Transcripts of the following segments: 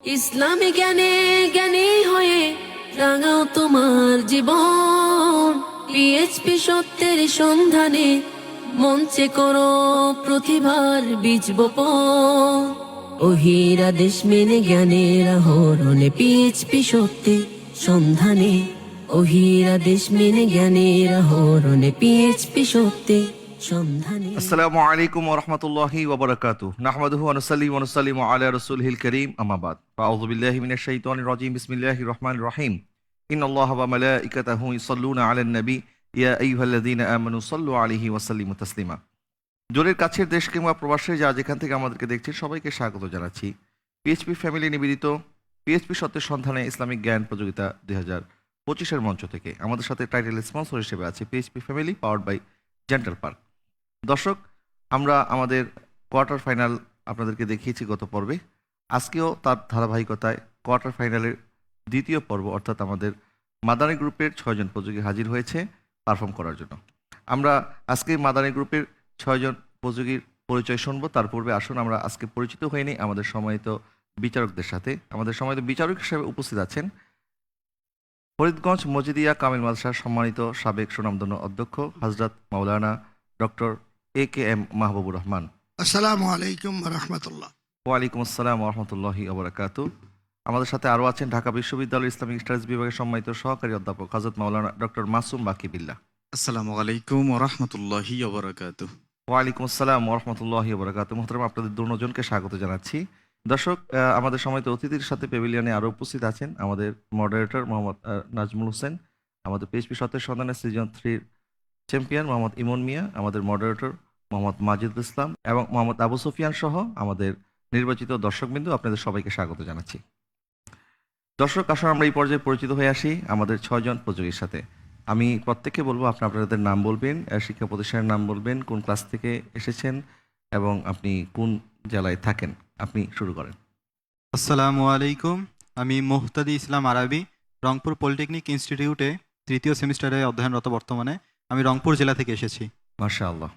ইসলামী জ্ঞানে জ্ঞানী হয়ে রাঙাও তোমার জীবন। পিএইচপি সত্যের সন্ধানে মঞ্চে করো প্রতিভার বীজ বপন। ওহির আদেশ মেনে জ্ঞানের আহরণে পিএইচপি সত্যের সন্ধানে। ওহির আদেশ মেনে জ্ঞানের আহরণে পিএইচপি সত্যের সন্ধানে। আসসালামু আলাইকুম ওয়া রাহমাতুল্লাহি ওয়া বারাকাতুহু। নাহমাদুহু ওয়া নুসাল্লি ওয়া নুসাল্লিমু আলা রাসূলিহিল কারীম, আম্মা বাদ। আউযু বিল্লাহি মিনাশ শাইতানির রাজীম। বিসমিল্লাহির রাহমানির রাহিম। ইন্নাল্লাহা ওয়া মালাইকাতাহু ইউসাল্লুনা আলান নবী ইয়া আইয়ুহাল্লাযীনা আমানু সাল্লু আলাইহি ওয়া সাল্লিমু তাসলিমা। দূরের কাছের দেশ কিংবা প্রবাসে যা যেখান থেকে আমাদেরকে দেখছেন সবাইকে স্বাগত জানাচ্ছি পিএইচপি ফ্যামিলি নিবেদিত পিএইচপি সত্যের সন্ধানে ইসলামিক জ্ঞান প্রতিযোগিতা 2025-এর মঞ্চ থেকে। আমাদের সাথে টাইটেল স্পন্সর হিসেবে আছে পিএইচপি ফ্যামিলি, পাওয়ার্ড বাই জেন্টাল পার্ক। দর্শক, আমরা আমাদের কোয়ার্টার ফাইনাল আপনাদেরকে দেখিয়েছি গত পর্বে। আজকেও তার ধারাবাহিকতায় কোয়ার্টার ফাইনালের দ্বিতীয় পর্ব, অর্থাৎ আমাদের মাদানী গ্রুপের 6 জন প্রতিযোগী হাজির হয়েছে পারফর্ম করার জন্য। আমরা আজকে মাদানী গ্রুপের 6 জন প্রতিযোগীর পরিচয় শুনবো। তার পূর্বে আসুন আমরা আজকে পরিচিত হয়নি আমাদের সম্মানিত বিচারকদের সাথে। আমাদের সম্মানিত বিচারক হিসেবে উপস্থিত আছেন ফরিদগঞ্জ মজিদিয়া কামিল মাদ্রাসার সম্মানিত সাবেক সুনামধন্য অধ্যক্ষ হযরত মাওলানা ডক্টর AKM মাহবুবুর রহমান। আসসালামু আলাইকুম ওয়া রাহমাতুল্লাহ। ওয়ালাইকুম আসসালাম ওয়া রাহমাতুল্লাহি ওয়া বারাকাতুহু। আমাদের সাথে আরও আছেন ঢাকা বিশ্ববিদ্যালয়ের ইসলামিক স্টাডিজ বিভাগের সম্মানিত সহকারী অধ্যাপক হযরত মাওলানা ডক্টর মাসুম বাকি বিল্লাহ। আসসালামু আলাইকুম ওয়া রাহমাতুল্লাহি ওয়া বারাকাতুহু। ওয়ালাইকুম আসসালাম ওয়া রাহমাতুল্লাহি ওয়া বারাকাতুহু। মুহতারাম, আপনাদের দুজনকে স্বাগত জানাচ্ছি। দর্শক, আমাদের সম্মানিত অতিথির সাথে প্যাভিলিয়নে আরও উপস্থিত আছেন আমাদের মডারেটর মোহাম্মদ নাজমুল হোসেন, আমাদের পিএইচপি সত্যের সন্ধানে সিজন 3 চ্যাম্পিয়ন মোহাম্মদ ইমন মিয়া, আমাদের মডারেটর মোহাম্মদ মাজিদুল ইসলাম এবং মোহাম্মদ আবু সুফিয়ান সহ আমাদের নির্বাচিত দর্শকবৃন্দ, আপনাদের সবাইকে স্বাগত জানাচ্ছি। দর্শক, আসুন আমরা এই পর্যায়ে পরিচিত হয়ে আসি আমাদের 6 জন প্রতিযোগীর সাথে। আমি প্রত্যেককে বলবো আপনাদের নাম বলবেন, শিক্ষা প্রতিষ্ঠানের নাম বলবেন, কোন ক্লাস থেকে এসেছেন এবং আপনি কোন জেলায় থাকেন। আপনি শুরু করেন। আসসালামু আলাইকুম। আমি মুহতাদি ইসলাম আরাবি, রংপুর পলিটেকনিক ইনস্টিটিউটে 3য় সেমিস্টারে অধ্যয়নরত। বর্তমানে আমি রংপুর জেলা থেকে এসেছি। মাশাআল্লাহ।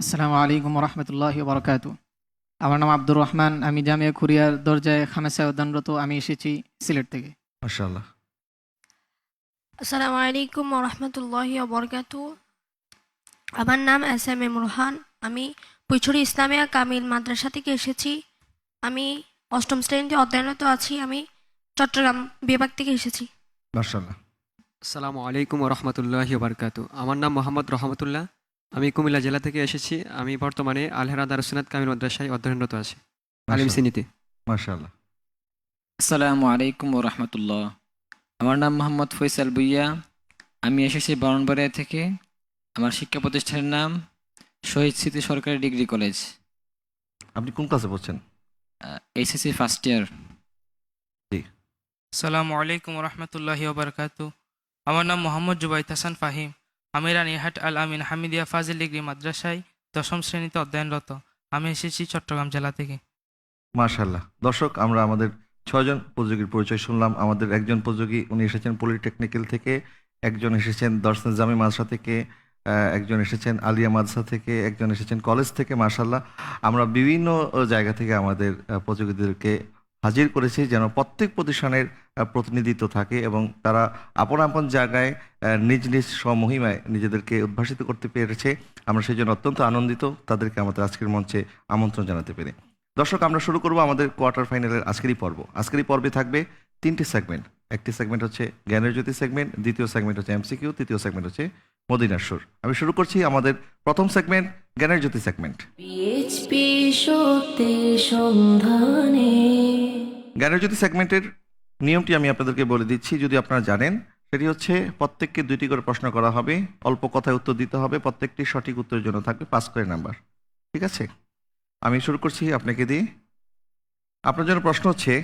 আসসালামু আলাইকুম রহমতুল্লাহি বারাকাতু। আমার নাম আব্দুর রহমান, আমি জামিয়া কুরিয়ার দরজায় খামেসায় অধ্যয়নরত। আমি এসেছি সিলেট থেকে। মাশাআল্লাহ। আসসালামু আলাইকুম ওয়া রাহমাতুল্লাহি ওয়া বারাকাতুহু। আমার নাম SM রোহান, আমি পুইছড়ি ইসলামিয়া কামিল মাদ্রাসা থেকে এসেছি। আমি 8ম শ্রেণীতে অধ্যয়নরত আছি। আমি চট্টগ্রাম বিভাগ থেকে এসেছি। মাশাআল্লাহ। আসসালামু আলাইকুম ওয়া রাহমাতুল্লাহি ওয়া বারাকাতুহু। আমার নাম মোহাম্মদ রহমতুল্লাহ, আমি কুমিল্লা জেলা থেকে এসেছি। আমি বর্তমানে আল-হেরা দারুস সুন্নাত কামিল মাদ্রাসায় অধ্যয়নরত আছি, আলিম শ্রেণীতে। মাশাআল্লাহ। আসসালামু আলাইকুম ও রহমতুল্লাহ। আমার নাম মোহাম্মদ ফয়সাল বুইয়া, আমি এসেছি ব্রাহ্মণবাড়িয়া থেকে। আমার শিক্ষা প্রতিষ্ঠানের নাম শহীদ স্মৃতি সরকারি ডিগ্রি কলেজ। আপনি কোন ক্লাসে পড়ছেন? SSC first year. আসসালামু আলাইকুম রহমতুল্লাহি ওবরকাতু। আমার নাম মোহাম্মদ জুবাইদ হাসান ফাহিম, আমি রানীহাট আল আমিন হামিদিয়া ফাজিল ডিগ্রি মাদ্রাসায় 10ম শ্রেণীতে অধ্যয়নরত। আমি এসেছি চট্টগ্রাম জেলা থেকে। মাশাআল্লাহ। দর্শক, আমরা আমাদের 6 জন প্রতিযোগীর পরিচয় শুনলাম। আমাদের একজন প্রতিযোগী উনি এসেছেন পলিটেকনিক্যাল থেকে, একজন এসেছেন দর্শন জামি মাদ্রাসা থেকে, একজন এসেছেন আলিয়া মাদ্রাসা থেকে, একজন এসেছেন কলেজ থেকে। মাশাআল্লাহ, আমরা বিভিন্ন জায়গা থেকে আমাদের প্রতিযোগীদেরকে হাজির করেছি যেন প্রত্যেক প্রতিষ্ঠানের প্রতিনিধিত্ব থাকে এবং তারা আপন আপন জায়গায় নিজ নিজ স্বমহিমায় নিজেদেরকে উদ্ভাসিত করতে পেরেছে। আমরা সেই জন্য অত্যন্ত আনন্দিত তাদেরকে আমাদের আজকের মঞ্চে আমন্ত্রণ জানাতে পেরে। দর্শক, আমরা শুরু করব আমাদের কোয়ার্টার ফাইনালের আজকেরই পর্ব। আজকেরই পর্বে থাকবে 3টি সেগমেন্ট। একটি সেগমেন্ট হচ্ছে জ্ঞানের জ্যোতি সেগমেন্ট, দ্বিতীয় সেগমেন্ট হচ্ছে MCQ, তৃতীয় সেগমেন্ট হচ্ছে মদিনার সুর। আমি শুরু করছি আমাদের প্রথম সেগমেন্ট, জ্ঞানের জ্যোতি সেগমেন্ট। পিএইচপি সত্যের সন্ধানে। জ্ঞানের জ্যোতি সেগমেন্টের নিয়মটি আমি আপনাদেরকে বলে দিচ্ছি, যদি আপনারা জানেন। সেটি হচ্ছে প্রত্যেককে 2টি করে প্রশ্ন করা হবে, অল্প কথায় উত্তর দিতে হবে, প্রত্যেকটি সঠিক উত্তরের জন্য থাকবে 5 করে নাম্বার। ঠিক আছে, আমি শুরু করছি আপনাকে দিয়ে। আপনার জন্য প্রশ্ন হচ্ছে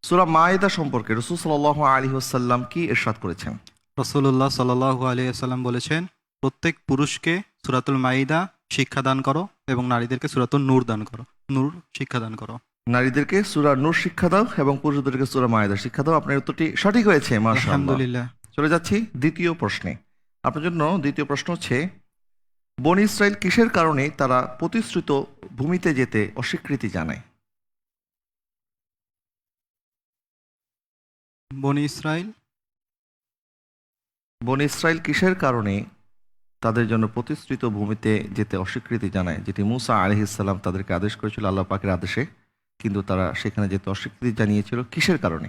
সূরা মায়েদা সম্পর্কে রাসূল সাল্লাল্লাহু আলাইহি ওয়াসাল্লাম কি ইরশাদ করেছেন? রাসূলুল্লাহ সাল্লাল্লাহু আলাইহি ওয়াসাল্লাম বলেছেন, প্রত্যেক পুরুষকে সূরাতুল মাইদা শিক্ষাদান করো এবং নারীদেরকে সূরাতুন নূর দান করো, নূর শিক্ষাদান করো। নারীদেরকে সূরা নূর শিক্ষা দাও এবং পুরুষদেরকে সূরা মায়েদা শিক্ষা দাও। আপনার উত্তরটি সঠিক হয়েছে, মাশাআল্লাহ। আলহামদুলিল্লাহ। চলে যাচ্ছি দ্বিতীয় প্রশ্নে। আপনার জন্য দ্বিতীয় প্রশ্ন হচ্ছে বনী ইসরাইল কিসের কারণে তারা প্রতিশ্রুত ভূমিতে যেতে অস্বীকৃতি জানায়? বনি ইসরাইল। বনি ইসরাইল কিসের কারণে তাদের জন্য প্রতিশ্রুত ভূমিতে যেতে অস্বীকৃতি জানায়, যেটি মুসা আলাইহিসসালাম তাদেরকে আদেশ করেছিল আল্লাহ পাকের আদেশে, কিন্তু তারা সেখানে যেতে অস্বীকৃতি জানিয়েছিল কিসের কারণে?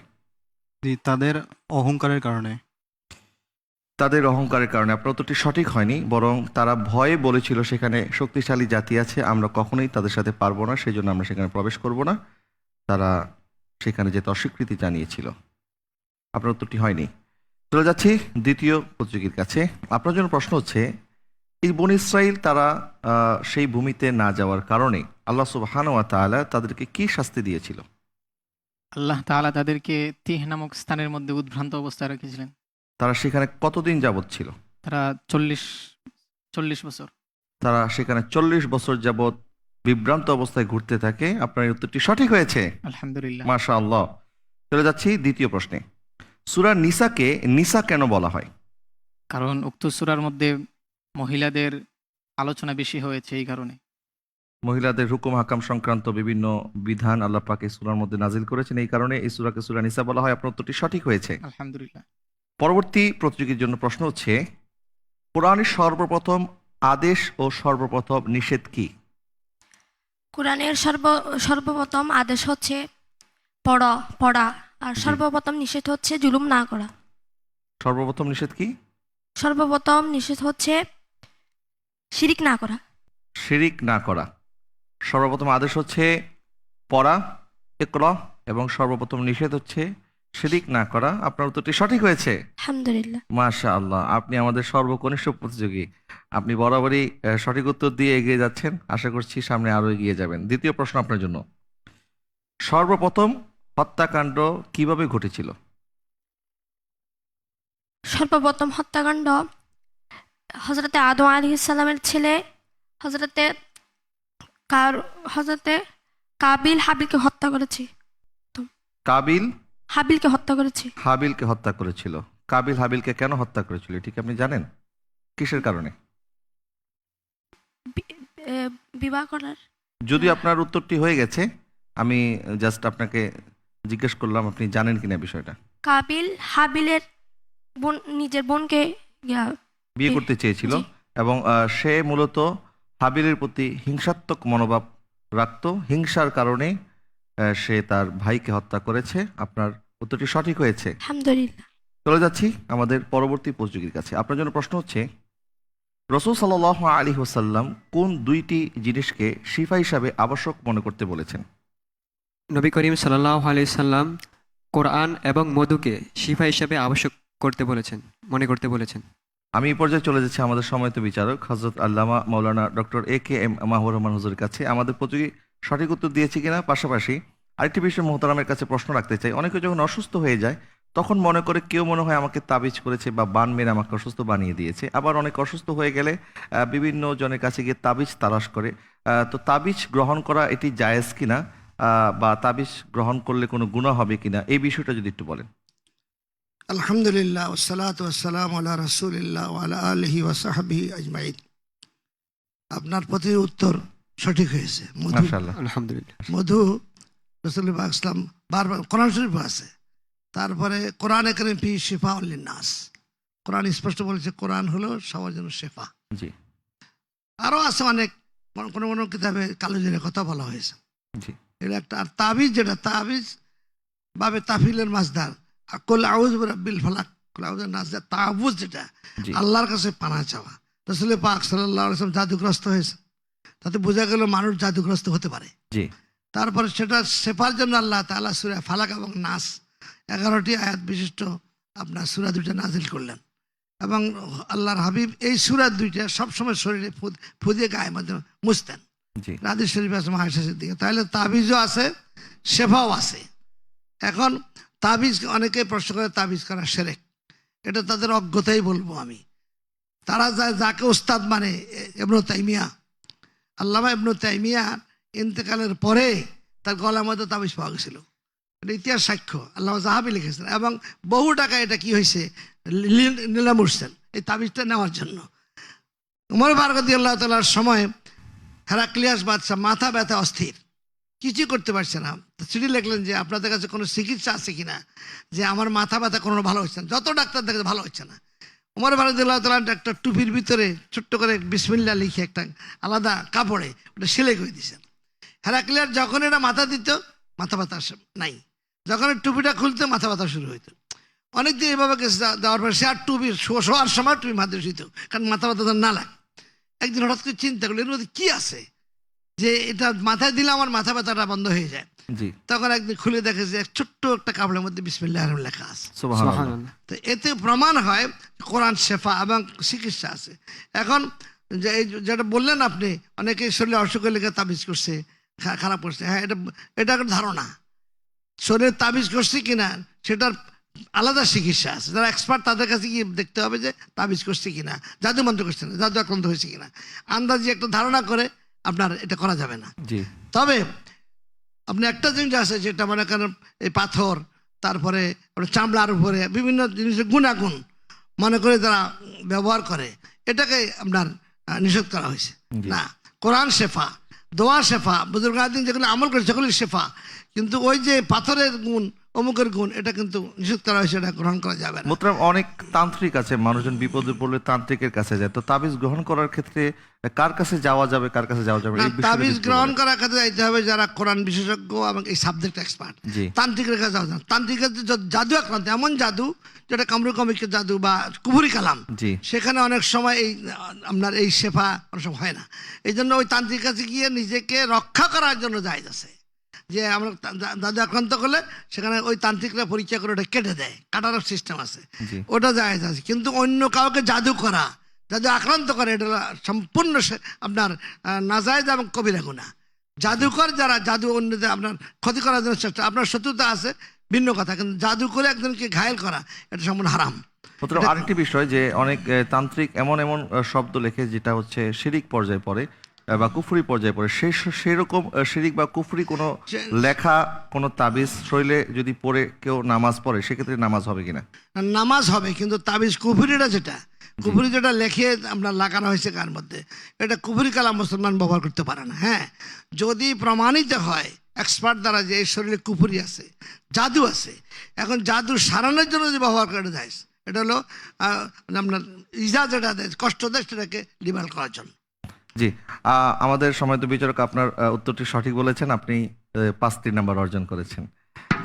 জি, তাদের অহংকারের কারণে। তাদের অহংকারের কারণে। আপনার উত্তরটি সঠিক হয়নি, বরং তারা ভয়ে বলেছিল সেখানে শক্তিশালী জাতি আছে, আমরা কখনোই তাদের সাথে পারবো না, সেই জন্য আমরা সেখানে প্রবেশ করব না। তারা সেখানে যেতে অস্বীকৃতি জানিয়েছিল। আপনার উত্তরটি হয়নি। চলে যাচ্ছি দ্বিতীয় প্রতিযোগীর কাছে। আপনার জন্য প্রশ্ন হচ্ছে, এই বনী ইসরাইল তারা সেই ভূমিতে না যাওয়ার কারণে আল্লাহ সুবহানাহু ওয়া তাআলা তাদেরকে কি শাস্তি দিয়েছিল? আল্লাহ তাআলা তাদেরকে তিহ নামক স্থানের মধ্যে উদ্ভ্রান্ত অবস্থায় রেখেছিলেন। তারা সেখানে কতদিন যাবৎ ছিল? তারা 40 বছর। তারা সেখানে 40 বছর যাবৎ বিভ্রান্ত অবস্থায় ঘুরতে থাকে। আপনার এই উত্তরটি সঠিক হয়েছে, আলহামদুলিল্লাহ। মাশাআল্লাহ। চলে যাচ্ছি দ্বিতীয় প্রশ্নে। সূরা নিসাকে নিসা কেন বলা হয়? কারণ উক্ত সূরার মধ্যে মহিলাদের আলোচনা বেশি হয়েছে, এই কারণে। মহিলাদের হুকুম হাকাম সংক্রান্ত বিভিন্ন বিধান আল্লাহ পাক এই সূরার মধ্যে নাজিল করেছেন, এই কারণে এই সূরাকে সূরা নিসা বলা হয়। আপনার উত্তরটি সঠিক হয়েছে। আলহামদুলিল্লাহ। পরবর্তী প্রতিযোগীর জন্য প্রশ্ন হচ্ছে, কোরআনের সর্বপ্রথম আদেশ ও সর্বপ্রথম নিষেধ কি? কোরআনের সর্বপ্রথম আদেশ হচ্ছে পড়া, আর সর্বপ্রথম নিষেধ হচ্ছে জুলুম না করা। সর্বপ্রথম নিষেধ কি? সর্বপ্রথম নিষেধ হচ্ছে শিরিক না করা। শিরিক না করা। সর্বপ্রথম আদেশ হচ্ছে পড়া, ইকরা, এবং সর্বপ্রথম নিষেধ হচ্ছে শিরিক না করা। আপনার উত্তরটি সঠিক হয়েছে, আলহামদুলিল্লাহ। মাশাআল্লাহ। আপনি আমাদের সর্বকনিষ্ঠ প্রতিযোগী। আপনি বরাবরই সঠিক উত্তর দিয়ে এগিয়ে যাচ্ছেন। আশা করছি সামনে আরো এগিয়ে যাবেন। দ্বিতীয় প্রশ্ন আপনার জন্য। সর্বপ্রথম হত্যাকাণ্ড কিভাবে ঘটেছিল? সর্বপ্রথম হত্যাকাণ্ড হযরতে আদম আলাইহিস সালামের ছেলে হযরতে কাবিল হাবিলকে হত্যা করেছে। কাবিল হাবিলকে হত্যা করেছে। হাবিলকে হত্যা করেছিল। কাবিল হাবিলকে কেন হত্যা করেছিল ঠিক আপনি জানেন? কিসের কারণে? বিবাহ করার। যদি আপনার উত্তরটি হয়ে গেছে, আমি জাস্ট আপনাকে জিজ্ঞেস করলাম আপনি জানেন কিনা বিষয়টা। কাবিল হাবিলের নিজের বোনকে বিয়ে করতে চেয়েছিল, জি। এবং সে মূলত হাবিলের প্রতি হিংসাত্মক মনোভাব রাখত। হিংসার কারণে সে তার ভাইকে হত্যা করেছে। আপনার উত্তরটি সঠিক হয়েছে। আলহামদুলিল্লাহ। চলে যাচ্ছি আমাদের পরবর্তী প্রতিযোগীর কাছে। আপনার জন্য প্রশ্ন হচ্ছে, রাসূল সাল্লাল্লাহু আলাইহি ওয়াসাল্লাম কোন দুইটি জিনিসকে শিফা হিসাবে আবশ্যক মনে করতে বলেছেন? নবী করিম সাল্লাল্লাহু আলাইহি সাল্লাম কোরআন এবং মধুকে শিফা হিসাবে আবশ্যক মনে করতে বলেছেন। আমি এই পর্যায়ে চলে যাচ্ছি আমাদের সম্মানিত বিচারক হযরত আল্লামা মাওলানা ডক্টর AKM মাহবুবুর রহমান হুজুরের কাছে। আমাদের প্রতিযোগী সঠিক উত্তর দিয়েছে কিনা, পাশাপাশি আরেকটি বিষয় মোহতারামের কাছে প্রশ্ন রাখতে চাই। অনেকে যখন অসুস্থ হয়ে যায় তখন মনে করে কেউ মনে হয় আমাকে তাবিজ করেছে বা বান মেরে আমাকে অসুস্থ বানিয়ে দিয়েছে। আবার অনেক অসুস্থ হয়ে গেলে বিভিন্ন জনের কাছে গিয়ে তাবিজ তালাশ করে। তো তাবিজ গ্রহণ করা এটি জায়েজ কিনা, বা তাবিজ গ্রহণ করলে কোনো গুনাহ হবে কিনা, এই বিষয়টা যদি একটু বলেন। আলহামদুলিল্লাহ ওয়াসসালাতু ওয়াসসালামু আলা রাসূলিল্লাহ ওয়া আলা আলিহি ওয়া সাহবিহি আজমাইন। আপনার প্রতি উত্তর সঠিক হয়েছে। মাশাআল্লাহ। আলহামদুলিল্লাহ। মধু রাসূলুল্লাহ সাল্লাল্লাহু আলাইহি ওয়াসাল্লাম বারবার কোরআন শরীফে আছে। তারপরে কোরআনে কারীম ফি শিফাউল লিন্নাস, কোরআন স্পষ্ট বলেছে কোরআন হলো সবার জন্য শেফা। জি আরও আছে অনেক, কোনো কোনো কিতাবে কালোজিরের কথা বলা হয়েছে। জি এটা একটা। আর তাবিজ, যেটা তাবিজ বাবে তাফিলের মাসদার কুল আউযু বিরাব্বিল ফালাক, কুল আউযু বিরাব্বিন নাস, তাওয়াজ যেটা জি আল্লাহর কাছে পানা চাওয়া। রাসূল পাক সাল্লাল্লাহু আলাইহি ওয়াসাল্লাম জাদুগ্রস্ত হয়েছে, তাতে বোঝা গেল মানুষ জাদুগ্রস্ত হতে পারে। জি তারপরে সেটা শেফার জন্য আল্লাহ তাআলা সূরা ফালাক এবং নাস 11টি আয়াত বিশিষ্ট আপনার সূরা দুইটা নাজিল করলেন, এবং আল্লাহর হাবিব এই সূরা দুইটা সবসময় শরীরে ফু দিয়ে গায়ে মধ্যে মুছতেন। জি হাদিস শরীফে আছে আয়েশা সিদ্দিকা। তাহলে তাবিজও আছে, শেফাও আছে। এখন তাবিজ অনেকে প্রশ্ন করে তাবিজ করা শিরক, এটা তাদের অজ্ঞতাই বলবো আমি। তারা যাকে উস্তাদ মানে ইবনে তাইমিয়া, আল্লামা ইবনে তাইমিয়া ইন্তেকালের পরে তার গলার মধ্যে তাবিজ পাওয়া গেছিল। এটা ইতিহাস সাক্ষ্য, আল্লামা জাহাবি লিখেছেন, এবং বহু টাকা এটা কি হয়েছে নিলাম উঠছেন এই তাবিজটা নেওয়ার জন্য। উমর ফারুক রাদিয়াল্লাহু তাআলার সময় হেরাক্লিয়াস বাদশাহ মাথা ব্যথা অস্থির, কিছুই করতে পারছে না, তো চিঠি লিখলেন যে আপনাদের কাছে কোনো চিকিৎসা আছে কিনা, যে আমার মাথা ব্যথা কোনো ভালো হচ্ছে না, যত ডাক্তার দেখে ভালো হচ্ছে না। উমর রাদিয়াল্লাহু তাআলা একটা টুপির ভিতরে ছোট্ট করে বিসমিল্লাহ লিখে একটা আলাদা কাপড়ে ওটা সেলাই করে দিয়েছেন। হেরাক্লিয়ার যখন এটা মাথা দিত মাথা ব্যথা নাই, যখন টুপিটা খুলতো মাথা ব্যথা শুরু হইতো। অনেকদিন এভাবে গেছে, দেওয়ার পরে সে আর টুপি শোয়ার সময় টুপি মাথায় শুইত, কারণ মাথা ব্যথা না লাগে। একদিন হঠাৎ করে চিন্তা করলো এর মধ্যে কী আছে যে এটা মাথায় দিলে আমার মাথা ব্যথাটা বন্ধ হয়ে যায়। জি, তখন একদিন খুলে দেখে যে ছোট্ট একটা কাপড়ের মধ্যে বিসমিল্লাহ লেখা আছে। সুবহানাল্লাহ। সুবহানাল্লাহ। তো এতে প্রমাণ হয় কোরআন শেফা এবং চিকিৎসা আছে। এখন যে এই যেটা বললেন আপনি, অনেকে শরীরে অসুখের লেগে তাবিজ করছে, খারাপ করছে, হ্যাঁ এটা একটা ধারণা। শরীরে তাবিজ করছে কিনা সেটার আলাদা চিকিৎসা আছে, যারা এক্সপার্ট তাদের কাছে গিয়ে দেখতে হবে যে তাবিজ করছে কিনা, জাদু মন্ত্র করছে না, জাদু আক্রান্ত হয়েছে কিনা। আন্দাজে একটা ধারণা করে আপনার এটা করা যাবে না। জি, তবে আপনি একটা জিনিস আছে যেটা মনে করেন এই পাথর, তারপরে আপনার চামড়ার উপরে বিভিন্ন জিনিসের গুণাগুণ মনে করে তারা ব্যবহার করে, এটাকে আপনার নিষেধ করা হয়েছে। জি। না, কোরআন শেফা, দোয়া শেফা, বুজুর্গ আদিন যেগুলো আমল করে সেগুলি শেফা, কিন্তু ওই যে পাথরের গুণ অমুকের গুণ এটা কিন্তু নিষেধ করা হয়েছে, এটা গ্রহণ করা যাবে না। মোহতারাম, অনেক তান্ত্রিক আছে, মানুষজন বিপদে পড়লে তান্ত্রিকের কাছে যায়, তো তাবিজ গ্রহণ করার ক্ষেত্রে কার কাছে যাওয়া যাবে, কার কাছে যাওয়া যাবে না, এই বিষয়ে তাবিজ যদি একটু গ্রহণ বলেন। করার ক্ষেত্রে যাইতে হবে যারা কোরআন বিশেষজ্ঞ এবং এই সাবজেক্ট এক্সপার্ট। জি। তান্ত্রিকের কাছে যাওয়া যায় না। তান্ত্রিকের জাদু আক্রান্ত, এমন জাদু যেটা কামরুকামিকের জাদু বা কুফুরি কালাম, জি, সেখানে অনেক সময় এই আপনার এই শেফা অনেক সময় হয় না। এই জন্য ওই তান্ত্রিক কাছে গিয়ে নিজেকে রক্ষা করার জন্য জায়েজ আছে, যে আমরা জাদু আক্রান্ত করলে সেখানে ওই তান্ত্রিকরা পরীক্ষা করে ওটা কেটে দেয়, কাটার সিস্টেম আছে, জি। ওটা জায়েজ আছে। কিন্তু অন্য কাউকে জাদু করা, জাদু আক্রান্ত করে, এটা সম্পূর্ণ আপনার নাজায়েজ এবং কবিরা গুনাহ। জাদুকর যারা জাদু অন্যদের আপনার ক্ষতি করার জন্য চেষ্টা, আপনার শত্রুতা আছে ভিন্ন কথা, কিন্তু জাদু করে একজনকে ঘায়েল করা এটা সম্পূর্ণ হারাম। মোহতারাম, আরেকটি বিষয় যে অনেক তান্ত্রিক এমন এমন শব্দ লেখে যেটা হচ্ছে শিরিক পর্যায়ে পড়ে বা কুফরি পর্যায়ে পড়ে, সেরকম শিরিক বা কুফরি কোনো লেখা কোনো তাবিজ শরীরে যদি পড়ে কেউ নামাজ পড়ে, সেক্ষেত্রে নামাজ হবে কিনা? নামাজ হবে, কিন্তু তাবিজ কুফরিটা যেটা কুফরি যেটা লেখে আপনার লাগানো হয়েছে গার মধ্যে, এটা কুফরি কালাম মুসলমান ব্যবহার করতে পারে না। হ্যাঁ, যদি প্রমাণিত হয় এক্সপার্ট দ্বারা যে এই শরীরে কুফরি আছে, জাদু আছে, এখন জাদু সারানোর জন্য যে ব্যবহার করে দেয়, এটা হলো আপনার ইজা যেটা দেয়, কষ্ট দেয়, সেটাকে লিবাল করার জন্য। জি, আমাদের সম্মানিত বিচারক, আপনার উত্তরটি সঠিক বলেছেন, আপনি 5টি নাম্বার অর্জন করেছেন।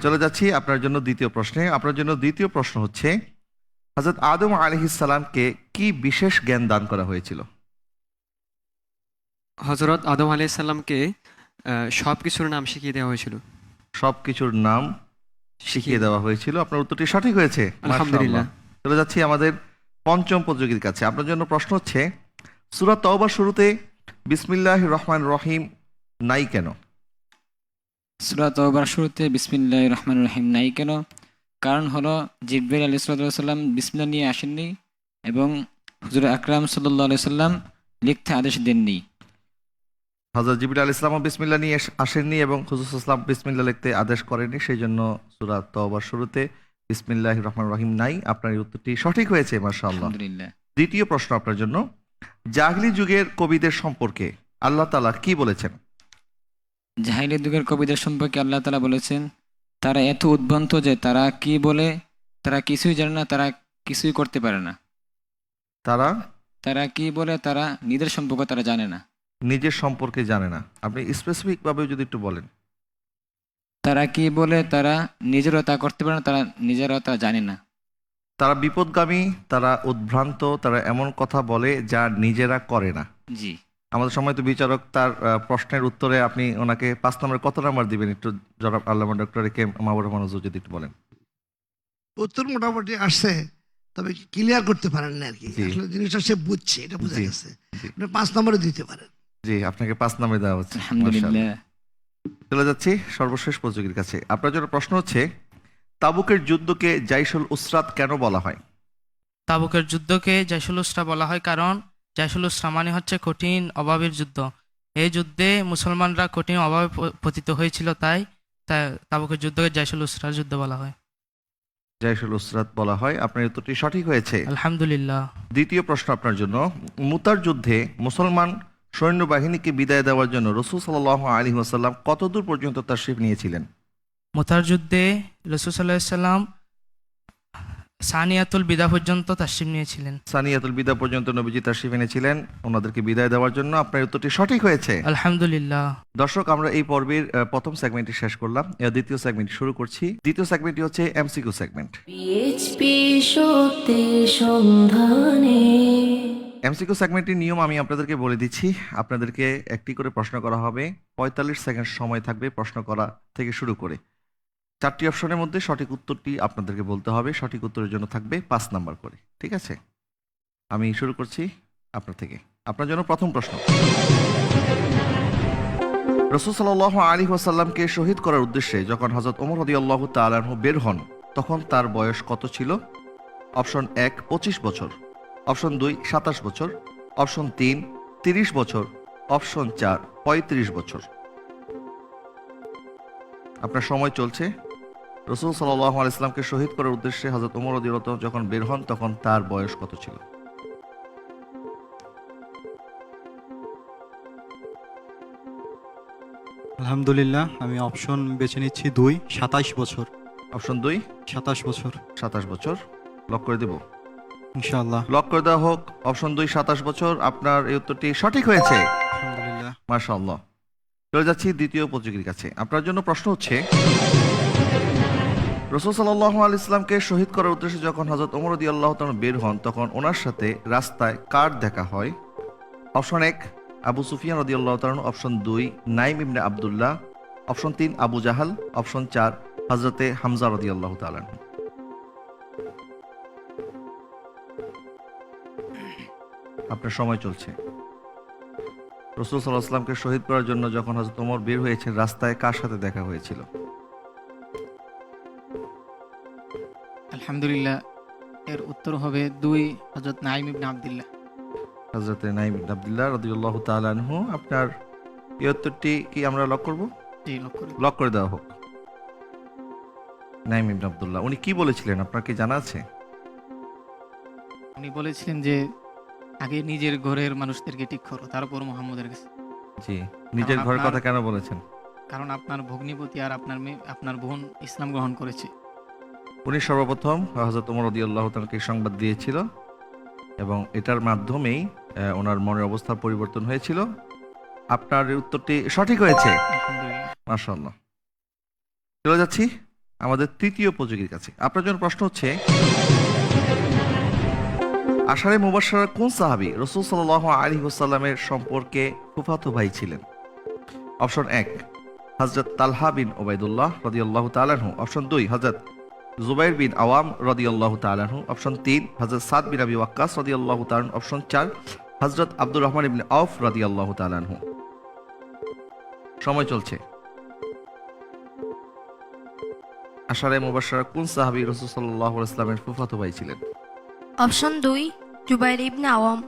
চলে যাচ্ছি আপনার জন্য দ্বিতীয় প্রশ্নে। আপনার জন্য দ্বিতীয় প্রশ্ন হচ্ছে, হযরত আদম আলাইহিস সালামকে কি বিশেষ জ্ঞান দান করা হয়েছিল? হজরত আদম আলাইহিস সালামকে সব কিছুর নাম শিখিয়ে দেওয়া হয়েছিল। সব কিছুর নাম শিখিয়ে দেওয়া হয়েছিল। আপনার উত্তরটি সঠিক হয়েছে, আলহামদুলিল্লাহ। মাশাআল্লাহ। চলে যাচ্ছি আমাদের পঞ্চম প্রতিযোগীর কাছে। আপনার জন্য প্রশ্ন হচ্ছে, সূরা তাওবার শুরুতে বিসমিল্লাহির রহমানির রহিম নাই কেন? সূরা তাওবার শুরুতে বিসমিল্লাহির রহমানির রহিম নাই কেন? কারণ হলো জিবরাইল আলাইহিস সালাম বিসমিল্লাহ নিয়ে আসেননি এবং হুজুর আকরাম সাল্লাল্লাহু আলাইহি সাল্লাম লিখতে আদেশ দেননি। হযরত জিবরিল আলাইহিস সালাম বিসমিল্লাহ নিয়ে আসেননি এবং হুজুর সাল্লাল্লাহু আলাইহি ওয়াসাল্লাম বিসমিল্লাহ লিখতে আদেশ করেননি, সেই জন্য সূরা তাওবার শুরুতে বিসমিল্লাহির রহমানির রহিম নাই। আপনার এই উত্তরটি সঠিক হয়েছে, মাশাআল্লাহ। আলহামদুলিল্লাহ। দ্বিতীয় প্রশ্ন আপনার জন্য, জাহিলি যুগের কবিদের সম্পর্কে আল্লাহ তাআলা কি বলেছেন? জাহিলিয়াত যুগের কবিদের সম্পর্কে আল্লাহ তাআলা বলেছেন, তারা এত উদ্ভ্রান্ত যে তারা কি বলে তারা কিছুই জানে না, তারা কিছুই করতে পারে না। তারা কি বলে তারা নিজের সম্পর্কে তারা জানে না। নিজের সম্পর্কে জানে না। আপনি স্পেসিফিক ভাবে যদি একটু বলেন। তারা কি বলে তারা নিজেরও তা করতে পারে না, তারা নিজেরাও তা জানে না। তারা বিপদগামী, তারা উদ্ভ্রান্ত, তারা এমন কথা বলে যা নিজেরা করে না। জি। আমাদের সম্মানিত বিচারক তার প্রশ্নের উত্তরে আপনি ওনাকে 5 নম্বরে কত নাম্বার দিবেন, একটু জনাব আল্লামা ডক্টর কে মাহবুব রহমান হুজুর যদি একটু বলেন। উত্তর মোটামুটি আসছে, তবে ক্লিয়ার করতে পারেন না আর কি। জি। আসলে জিনিসটা সে বুঝছে, এটা বোঝা জি, গেছে। জি। আপনি 5 নম্বরে দিতে পারেন। জি, আপনাকে 5 নাম্বার দেওয়া হচ্ছে। আলহামদুলিল্লাহ। মাশাআল্লাহ। চলে যাচ্ছি সর্বশেষ প্রতিযোগীর কাছে। আপনার জন্য প্রশ্ন হচ্ছে, তাবুকের যুদ্ধকে জাইশুল উসরাত কেন বলা হয়? তাবুকের যুদ্ধকে জাইশুল উসরা বলা হয় কারণ জাইশুল উসরা মানে হচ্ছে কঠিন অভাবের যুদ্ধ। এই যুদ্ধে মুসলমানরা কঠিন অভাবে পতিত হয়েছিল, তাই তাবুকের যুদ্ধকে জাইশুল উসরার যুদ্ধ বলা হয়। জাইশুল উসরাত বলা হয়। আপনার উত্তরটি সঠিক হয়েছে। আলহামদুলিল্লাহ। দ্বিতীয় প্রশ্ন আপনার জন্য, মুতার যুদ্ধে মুসলমান সৈন্যবাহিনীকে বিদায় দেওয়ার জন্য রাসূল সাল্লাল্লাহু আলাইহি ওয়াসাল্লাম কতদূর পর্যন্ত তাশরিফ নিয়েছিলেন? মোতার যুদ্ধে রসুল সাল্লাহ সাল্লাম সানিয়াতুল বিদা পর্যন্ত তাশরিফ নিয়েছিলেন। সানিয়াতুল বিদা পর্যন্ত নবীজি তাশরিফ এনেছিলেন ওনাদেরকে বিদায় দেওয়ার জন্য। আপনার উত্তরটি সঠিক হয়েছে। আলহামদুলিল্লাহ। দর্শক, আমরা এই পর্বের প্রথম সেগমেন্টটি শেষ করলাম। এর দ্বিতীয় সেগমেন্ট শুরু করছি। দ্বিতীয় সেগমেন্টটি হচ্ছে এমসিকিউ সেগমেন্ট। পিএইচপি সত্যের সন্ধানে। এমসিকিউ সেগমেন্টের নিয়ম আমি আপনাদেরকে বলে দিচ্ছি। আপনাদেরকে একটি করে প্রশ্ন করা হবে, 45 সেকেন্ড সময় থাকবে প্রশ্ন করা থেকে শুরু করে। 4টি অপশনের মধ্যে সঠিক উত্তরটি আপনাদেরকে বলতে হবে। সঠিক উত্তরের জন্য থাকবে 5 নাম্বার করে। ঠিক আছে, আমি শুরু করছি আপনার থেকে। আপনার জন্য প্রথম প্রশ্ন, রাসূল সাল্লাল্লাহু আলাইহি ওয়াসাল্লামকে শহীদ করার উদ্দেশ্যে যখন হযরত ওমর রাদিয়াল্লাহু তাআলা আনহু বের হন তখন তার বয়স কত ছিল? অপশন 1 25 বছর, অপশন 2 27 বছর, অপশন 3 30 বছর, অপশন 4 35 বছর। আপনার সময় চলছে। রাসূল সাল্লাল্লাহু আলাইহি ওয়াসাল্লামকে শহীদ করার উদ্দেশ্যে হযরত ওমর রাদিয়াল্লাহু তাআলা যখন বের হন তখন তার বয়স কত ছিল? আলহামদুলিল্লাহ, আমি অপশন বেছে নিচ্ছি 2 27 বছর। অপশন 2 27 বছর 27 বছর। লক করে দেব? ইনশাআল্লাহ। লক করে দেওয়া হোক। অপশন 2 27 বছর। আপনার এই উত্তরটি সঠিক হয়েছে। আলহামদুলিল্লাহ। মাশাআল্লাহ। চলে যাচ্ছি দ্বিতীয় প্রতিযোগীর কাছে। আপনার জন্য প্রশ্ন হচ্ছে, রাসূল সাল্লাল্লাহু আলাইহি ওয়াসাল্লামকে শহীদ করার উদ্দেশ্যে যখন হযরত ওমর রাদিয়াল্লাহু তাআলা বের হন তখন ওনার সাথে রাস্তায় কার দেখা হয়? অপশন 1 আবু সুফিয়ান রাদিয়াল্লাহু তাআলা, অপশন 2 নাইম ইবনে আব্দুল্লাহ, অপশন 3 আবু জাহাল, অপশন 4 হযরতে হামজা রাদিয়াল্লাহু তাআলা। আপনার সময় চলছে। রাসূল সাল্লাল্লাহু আলাইহি ওয়াসাল্লামকে শহীদ করার জন্য যখন হযরত ওমর বের হয়েছেন রাস্তায় কার সাথে দেখা হয়েছিল? আলহামদুলিল্লাহ, এর উত্তর হবে 2 হযরত নাঈম ইবনে আব্দুল্লাহ। হযরতে নাইম ইবনে আব্দুল্লাহ রাদিয়াল্লাহু তাআলা আনহু। আপনার এই উত্তরটি কি আমরা লক করব? জি, লক করি। লক করে দেওয়া হোক। নাইম ইবনে আব্দুল্লাহ উনি কি বলেছিলেন আপনার কি জানা আছে? উনি বলেছিলেন যে আগে নিজের ঘরের মানুষদেরকে ঠিক করো, তারপর মুহাম্মদের কাছে। জি, নিজের কারণ ঘরের আপনার- কথা কেন বলেছেন? কারণ আপনার ভগ্নিপতি আর আপনার মেয়ে, আপনার বোন ইসলাম গ্রহণ করেছে। উনি সর্বপ্রথম হযরত ওমর রাদিয়াল্লাহু তাআলাকে সংবাদ দিয়েছিল এবং এটার মাধ্যমেই ওনার মনের অবস্থার পরিবর্তন হয়েছিল। আপনার এই উত্তরটি সঠিক হয়েছে। আলহামদুলিল্লাহ। মাশাআল্লাহ। চলে যাচ্ছি আমাদের তৃতীয় প্রতিযোগীর কাছে। আপনার জন্য প্রশ্ন হচ্ছে, আশারে মুবাশশারার কোন সাহাবী রাসূল সাল্লাল্লাহু আলাইহি ওয়াসাল্লামের সম্পর্কে ফুফাতো ভাই ছিলেন? অপশন 1 হযরত তালহা বিন উবাইদুল্লাহ রাদিয়াল্লাহু তাআলা আনহু, অপশন 2 হযরত জুবাইর বিন আওয়াম রাদিয়াল্লাহু তাআলা আনহু, অপশন 3 হযরত সাদ বিন আবি ওয়াক্কাস রাদিয়াল্লাহু তাআলা আনহু, অপশন 4 হযরত আব্দুর রহমান ইবনে আউফ রাদিয়াল্লাহু তাআলা আনহু। সময় চলছে। আশারে মুবাশশারা কোন সাহাবী রাসূল সাল্লাল্লাহু আলাইহি ওয়াসাল্লামের ফুফাতো ভাই ছিলেন? অপশন 2 জুবাইর ইবনে আওয়াম।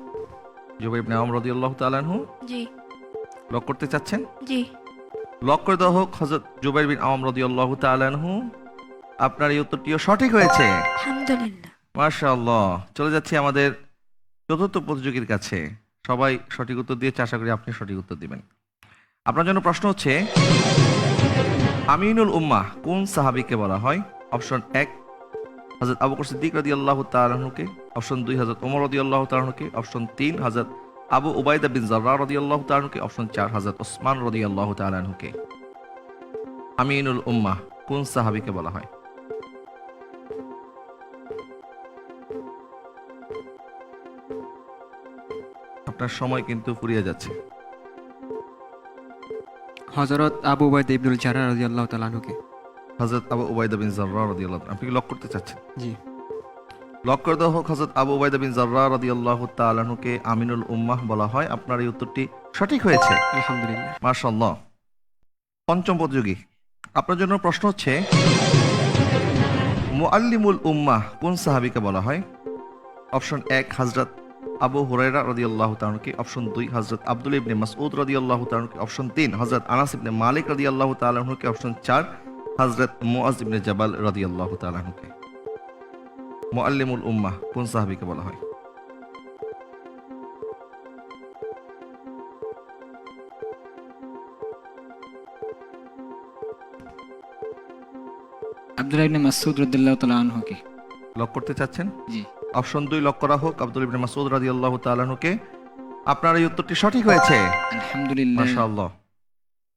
জুবাইর ইবনে আওয়াম রাদিয়াল্লাহু তাআলা আনহু। জি লক করতে চাচ্ছেন? জি। লক করে দেওয়া হোক হযরত জুবাইর বিন আওয়াম রাদিয়াল্লাহু তাআলা আনহু। আপনার এই উত্তরটিও সঠিক হয়েছে। আলহামদুলিল্লাহ। মাশাআল্লাহ। চলে যাচ্ছি আমাদের চতুর্থ প্রতিযোগীর কাছে। সবাই সঠিক উত্তর দিয়েছে, আশা করি আপনি সঠিক উত্তর দিবেন। আপনার জন্য প্রশ্ন হচ্ছে, আমিনুল উম্মাহ কোন সাহাবীকে বলা হয়? অপশন 1 হযরত আবু বকর সিদ্দিক রাদিয়াল্লাহু তাআলা আনহুকে, অপশন 2 হযরত ওমর রাদিয়াল্লাহু তাআলা আনহুকে, অপশন 3 হযরত আবু উবাইদা বিন জাররাহ রাদিয়াল্লাহু তাআলা আনহুকে, অপশন 4 হযরত ওসমান রাদিয়াল্লাহু তাআলা আনহুকে। আমিনুল উম্মাহ কোন সাহাবীকে বলা হয়? আপনার সময় কিন্তু ফুরিয়ে যাচ্ছে। হযরত আবু উবাইদা ইবনুল জাররাহ রাদিয়াল্লাহু তাআলা আনহুকে। হযরত আবু উবাইদা বিন জাররাহ রাদিয়াল্লাহু তাআলা। আপনি কি লক করতে চাচ্ছেন? জি। লক করে দেওয়া হোক। হযরত আবু উবাইদা বিন জাররাহ রাদিয়াল্লাহু তাআলা আনহুকে আমিনুল উম্মাহ বলা হয়। আপনার এই উত্তরটি সঠিক হয়েছে। আলহামদুলিল্লাহ। মাশাআল্লাহ। পঞ্চম প্রতিযোগী। আপনার জন্য প্রশ্ন হচ্ছে, মুআল্লিমুল উম্মাহ কোন সাহাবীকে বলা হয়? অপশন 1 হযরত আবু হুরায়রা রাদিয়াল্লাহু তাআলা আনহুকে, অপশন 2 হযরত আব্দুল্লাহ ইবনে মাসউদ রাদিয়াল্লাহু তাআলা আনহুকে, অপশন 3 হযরত আনাস ইবনে মালিক রাদিয়াল্লাহু তাআলা আনহুকে, অপশন 4 হযরত মুআজ ইবনে জাবাল রাদিয়াল্লাহু তাআলা আনহুকে। মুআল্লিমুল উম্মাহ কোন সাহাবীকে বলা হয়? আব্দুল্লাহ ইবনে মাসউদ রাদিয়াল্লাহু তাআলা আনহুকে। লক করতে চাচ্ছেন? জি। অপশন 2 লক করা হোক, আব্দুল ইবনে মাসউদ রাদিয়াল্লাহু তাআলা আনহুকে। আপনার এই উত্তরটি সঠিক হয়েছে। আলহামদুলিল্লাহ। মাশাআল্লাহ।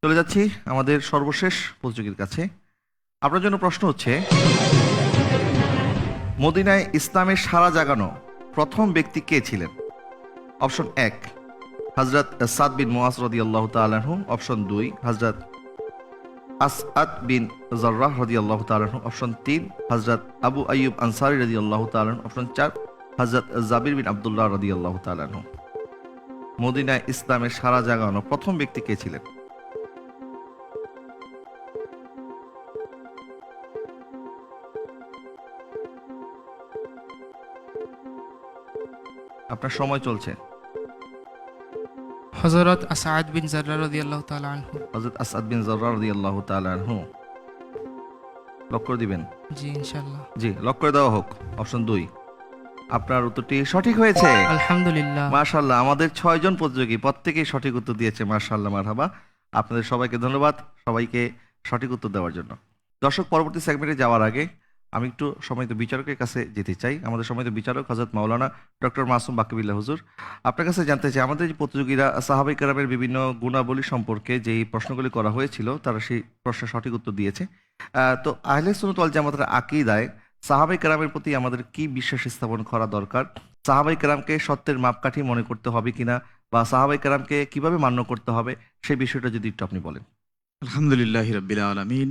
চলে যাচ্ছি আমাদের সর্বশেষ প্রতিযোগীর কাছে। আপনার জন্য প্রশ্ন হচ্ছে, মদিনায় ইসলামের সাড়া জাগানো প্রথম ব্যক্তি কে ছিলেন? অপশন 1 হযরত সাদ বিন মুআজ রাদিয়াল্লাহু তাআলা আনহু, অপশন 2 হযরত আসআদ বিন জাররাহ রাদিয়াল্লাহু তাআলা আনহু, অপশন 3 হযরত আবু আইয়ুব আনসারী রাদিয়াল্লাহু তাআলা আনহু, অপশন 4 হযরত জাবির বিন আব্দুল্লাহ রাদিয়াল্লাহু তাআলা আনহু। মদিনায় ইসলামের সাড়া জাগানো প্রথম ব্যক্তি কে ছিলেন? আপনার সময় চলছে। হযরত আসাদ বিন জাররা রাদিয়াল্লাহু তাআলা আনহু। হযরত আসআদ বিন জাররাহ রাদিয়াল্লাহু তাআলা আনহু। লক করে দিবেন? জি ইনশাআল্লাহ। জি, লক করে দেওয়া হোক। অপশন 2। আপনার উত্তরটি সঠিক হয়েছে। আলহামদুলিল্লাহ। মাশাআল্লাহ, আমাদের 6 জন প্রতিযোগী প্রত্যেকেই সঠিক উত্তর দিয়েছে। মাশাআল্লাহ, মারহাবা। আপনাদের সবাইকে ধন্যবাদ, সবাইকে সঠিক উত্তর দেওয়ার জন্য। দর্শক, পরবর্তী সেগমেন্টে যাওয়ার আগে আমি একটু সম্মানিত বিচারকের কাছে যেতে চাই। আমাদের সম্মানিত বিচারক হযরত মাওলানা ডক্টর মাসুম বাকিবিল্লাহ হুজুর, আপনার কাছে জানতে চাই, আমাদের যে প্রতিযোগীরা সাহাবায়ে কেরামের বিভিন্ন গুণাবলী সম্পর্কে যেই প্রশ্নগুলি করা হয়েছিল, তারা সেই প্রশ্নের সঠিক উত্তর দিয়েছে। তো আহলে সুন্নাত ওয়াল জামাতের আকীদায় সাহাবায়ে কেরামের প্রতি আমাদের কি বিশ্বাস স্থাপন করা দরকার? সাহাবায়ে কেরামকে সত্যের মাপকাঠি মনে করতে হবে কিনা, বা সাহাবায়ে কেরামকে কিভাবে মান্য করতে হবে, সেই বিষয়টা যদি একটু আপনি বলেন। আলহামদুলিল্লাহি রাব্বিল আলামিন,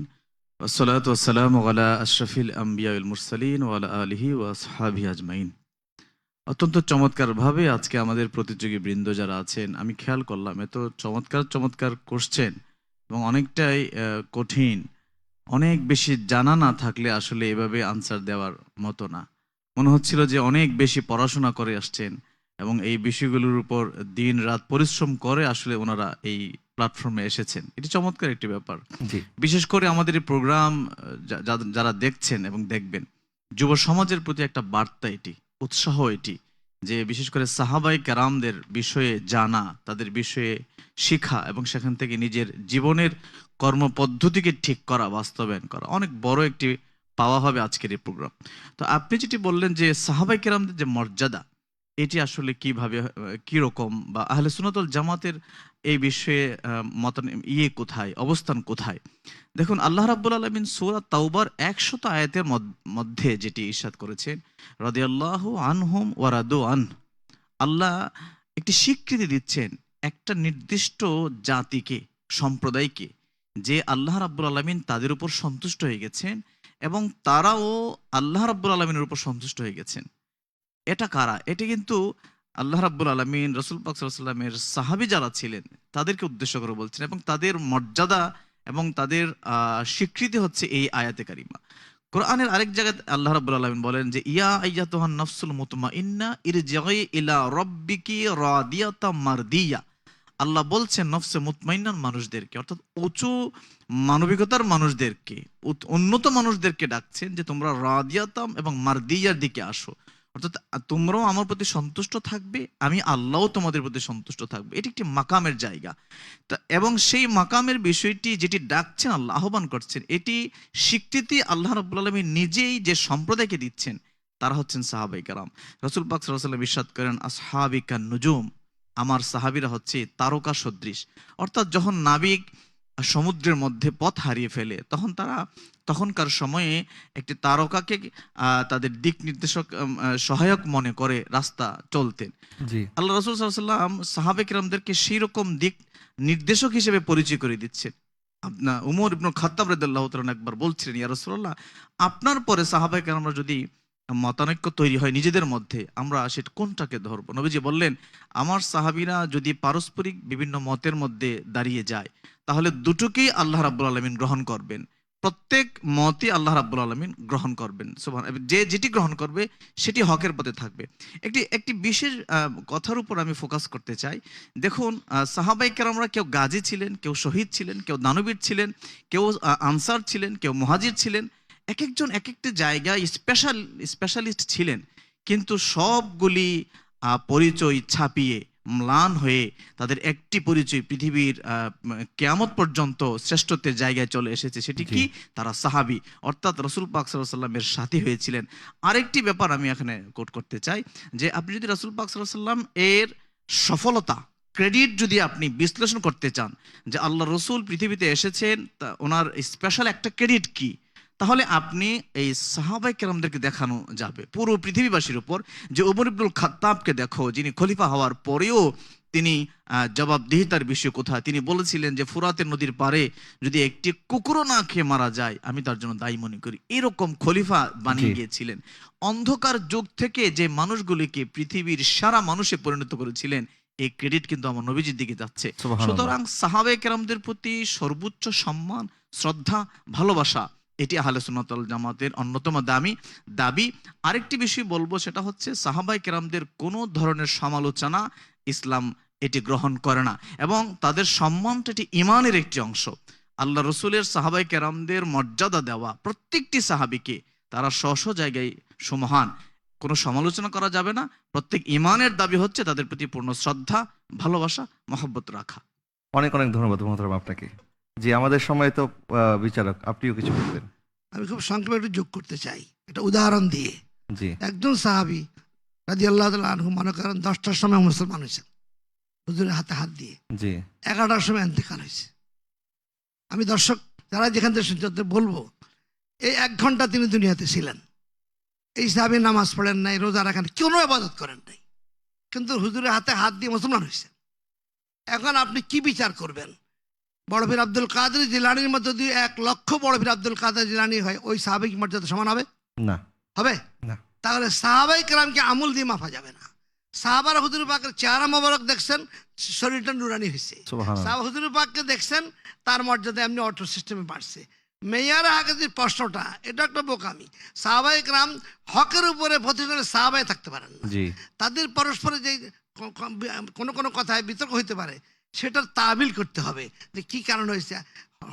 ওয়াসসালাতু ওয়াসসালামু আলা আশরাফিল আমবিয়া ওয়াল মুরসালিন ওয়া আলা আলিহি ওয়া আসহাবিহি আজমাইন। অত্যন্ত চমৎকারভাবে আজকে আমাদের প্রতিযোগী বৃন্দ যারা আছেন, আমি খেয়াল করলাম এত চমৎকার কোশ্চেন এবং অনেকটাই কঠিন, অনেক বেশি জানা না থাকলে আসলে এভাবে আনসার দেওয়ার মতো না। মনে হচ্ছিল যে অনেক বেশি পড়াশোনা করে আসছেন এবং এই বিষয়গুলোর উপর দিন রাত পরিশ্রম করে আসলে ওনারা এই প্ল্যাটফর্মে এসেছেন। এটি চমৎকার একটি ব্যাপার। জি। বিশেষ করে আমাদের এই প্রোগ্রাম যারা দেখছেন এবং দেখবেন, যুব সমাজের প্রতি একটা বার্তা এটি, উৎসাহ এটি, যে বিশেষ করে সাহাবায়ে কেরামদের বিষয়ে জানা, তাদের বিষয়ে শিখা এবং সেখান থেকে নিজের জীবনের কর্মপদ্ধতিকে ঠিক করা, বাস্তবায়ন করা অনেক বড় একটি পাওয়া হবে আজকের এই প্রোগ্রাম। তো আপনি যেটি বললেন যে সাহাবায়ে কেরামদের যে মর্যাদা, এটি আসলে কিভাবে, কি রকম, বা আহলে সুন্নাত ওয়াল জামাতের এই বিষয়ে কোথায়, অবস্থান কোথায়? দেখুন, আল্লাহ রাব্বুল আলামিন সূরা তাওবার 100 আয়াতের মধ্যে যেটি ইরশাদ করেছেন, রাদিয়াল্লাহু আনহুম ওয়া রাদু আন, আল্লাহ একটি স্বীকৃতি দিচ্ছেন একটা নির্দিষ্ট জাতিকে, সম্প্রদায়কে, যে আল্লাহ রাব্বুল আলামিন তাদের উপর সন্তুষ্ট হয়ে গেছেন এবং তারাও আল্লাহ রাব্বুল আলামিনের উপর সন্তুষ্ট হয়ে গেছেন। এটা কারা? এটি কিন্তু আল্লাহ রাব্বুল আলামিন রাসূল পাক সাল্লাল্লাহু আলাইহি ওয়াসাল্লামের সাহাবী যারা ছিলেন তাদেরকে উদ্দেশ্য করে বলছেন, এবং তাদের মর্যাদা এবং তাদের স্বীকৃতি হচ্ছে এই আয়াতে কারিমা। কোরআনের আরেক জায়গায় আল্লাহ রাব্বুল আলামিন বলেন যে ইয়া আইয়াতুহান নাফসুল মুতমাইন্না ইরজিই ইলা রাব্বিকি রাদিয়াতাম মারদিয়া। আল্লাহ বলছেন নফসে মুতমাইন্নার মানুষদেরকে, অর্থাৎ উঁচু মানবিকতার মানুষদেরকে, উন্নত মানুষদেরকে ডাকছেন যে তোমরা রাদিয়াতাম এবং মারদিয়ার দিকে আসো, অর্থাৎ তোমরাও আমার প্রতি সন্তুষ্ট থাকবে, আমি আল্লাহও তোমাদের প্রতি সন্তুষ্ট থাকবে। এটি একটি মাকামের জায়গা। তা এবং সেই মাকামের বিষয়টি যেটি ডাকছেন আল্লাহ, আহ্বান করছেন, এটি স্বীকৃতি আল্লাহ রাব্বুল আলামিন নিজেই যে সম্প্রদায়কে দিচ্ছেন তারা হচ্ছেন সাহাবায়ে কেরাম। রাসূল পাক সাল্লাল্লাহু আলাইহি ওয়াসাল্লাম ইরশাদ করেন, আসহাবি কান নুজুম, আমার সাহাবীরা হচ্ছে তারকা সদৃশ। অর্থাৎ যখন নাবিক সমুদ্রের মধ্যে পথ হারিয়ে ফেলে, তখনকার সময়ে একটি তারকাকে তাদের দিক নির্দেশক, সহায়ক মনে করে রাস্তা চলতেন। জি। আল্লাহ রাসূল সাল্লাল্লাহু আলাইহি ওয়াসাল্লাম সাহাবায়ে কেরামদেরকে সেই রকম দিক নির্দেশক হিসেবে পরিচয় করে দিচ্ছেন। আপনার উমর ইবনে খাত্তাব রাদিয়াল্লাহু তাআলা একবার বলছিলেন, ইয়া রাসূলুল্লাহ, আপনার পরে সাহাবায়ে কেরামরা যদি মতানৈক্য তৈরি হয় নিজেদের মধ্যে, আমরা সেটা কোনটাকে ধরবো? নবীজি বললেন, আমার সাহাবীরা যদি পারস্পরিক বিভিন্ন মতের মধ্যে দাঁড়িয়ে যায়, তাহলে দুটোকেই আল্লাহ রাব্বুল আলামিন গ্রহণ করবেন। প্রত্যেক মতই আল্লাহ রাব্বুল আলামিন গ্রহণ করবেন। সুবহানাল্লাহ। যে যেটি গ্রহণ করবে সেটি হকের পথে থাকবে। একটি বিশেষ কথার উপর আমি ফোকাস করতে চাই। দেখুন, সাহাবায়ে কেরামরা কেউ গাজী ছিলেন, কেউ শহীদ ছিলেন, কেউ দানবীর ছিলেন, কেউ আনসার ছিলেন, কেউ মুহাজির ছিলেন। এক একজন এক একটি জায়গায় স্পেশালিস্ট ছিলেন, কিন্তু সবগুলি পরিচয় ছাপিয়ে ম্লান হয়ে তাদের একটি পরিচয় পৃথিবীর কিয়ামত পর্যন্ত শ্রেষ্ঠত্বের জায়গায় চলে এসেছে, সেটি কি? তারা সাহাবী, অর্থাৎ রাসূল পাক সাল্লাল্লাহু আলাইহি ওয়াসাল্লামের সাথী হয়েছিলেন। আরেকটি ব্যাপার আমি এখানে কোট করতে চাই যে আপনি যদি রাসূল পাক সাল্লাল্লাহু আলাইহি ওয়াসাল্লাম এর সফলতা, ক্রেডিট যদি আপনি বিশ্লেষণ করতে চান যে আল্লাহ রসুল পৃথিবীতে এসেছেন, ওনার স্পেশাল একটা ক্রেডিট কি, তাহলে আপনি এই সাহাবায়ে কেরামদেরকে দেখানো যাবে পুরো পৃথিবীবাসীর উপর যে ওমর ইবনুল খাত্তাবকে দেখো, যিনি খলিফা হওয়ার পরেও তিনি জবাবদিহিতার বিষয় কোথায়, তিনি বলেছিলেন যে ফুরাতের নদীর পারে যদি একটি কুকুরও না খেয়ে মারা যায় আমি তার জন্য দায়ী মনে করি। এরকম খলিফা বানিয়ে গিয়েছিলেন। অন্ধকার যুগ থেকে যে মানুষগুলিকে পৃথিবীর সারা মানুষে পরিণত করেছিলেন, এই ক্রেডিট কিন্তু আমার নবীজির দিকে যাচ্ছে। সুতরাং সাহাবায়ে কেরামদের প্রতি সর্বোচ্চ সম্মান, শ্রদ্ধা, ভালোবাসা এটি আহলে সুন্নাত ওয়াল জামাতের অন্যতম দাবি। আরেকটি বিষয় বলবো, সেটা হচ্ছে সাহাবায়ে কেরামদের কোনো ধরনের সমালোচনা ইসলাম এটি গ্রহণ করে না, এবং তাদের সম্মানটা এটি ইমানের একটি অংশ। আল্লাহ রসুলের সাহাবায়ে কেরামদের মর্যাদা দেওয়া, প্রত্যেকটি সাহাবীকে তারা স্ব জায়গায় সুমহান, কোনো সমালোচনা করা যাবে না। প্রত্যেক ইমানের দাবি হচ্ছে তাদের প্রতি পূর্ণ শ্রদ্ধা, ভালোবাসা, মহব্বত রাখা। অনেক অনেক ধন্যবাদ মোহতারাম আপনাকে। জি, আমাদের সময় তো বিচারক, আপনিও কিছু বলবেন। আমি খুব সংক্ষেপে একটু যোগ করতে চাই, একটা উদাহরণ দিয়ে। জি, একজন সাহাবী রাদিয়াল্লাহু তাআলা আনহু মনে করেন 10টার সময় মুসলমান হয়েছেন, হুজুরের হাতে হাত দিয়ে। জি, 11টার সময় ইন্তেকাল হয়েছে। আমি দর্শক যারা যেখান থেকে শুনতে বলবো, এই 1 ঘন্টা তিনি দুনিয়াতে ছিলেন। এই সাহাবী নামাজ পড়েন নাই, রোজা রাখেন, কোনো ইবাদত করেন নাই, কিন্তু হুজুরের হাতে হাত দিয়ে মুসলমান হয়েছে। এখন আপনি কি বিচার করবেন? বড় পীর আব্দুল কাদের জিলানীর মধ্যে যদি 1 লক্ষ বড় পীর আব্দুল কাদের জিলানী হয়, ওই সাহাবীর মর্যাদা সমান হবে? না, হবে না। তাহলে সাহাবায়ে কেরামকে আমল দিয়ে মাপা যাবে না। সাহাবারা হুজুর পাকের চেহারা মোবারক দেখছেন, শরীরটা নুরানি হয়েছে। সুবহানাল্লাহ। সাহাবা হুজুর পাককে দেখছেন, তার মর্যাদা এমনি অটো সিস্টেমে বাড়ছে। মেয়ারা হাকির প্রশ্নটা, এটা একটা বোকামি। সাহাবায়ে কেরাম হকের উপরে প্রতিজনের সাহাবায়ে থাকতে পারেন না। জি, তাদের পরস্পরে যে কোনো কথায় বিতর্ক হইতে পারে, সেটার তাবিল করতে হবে যে কি কারণ হয়েছে,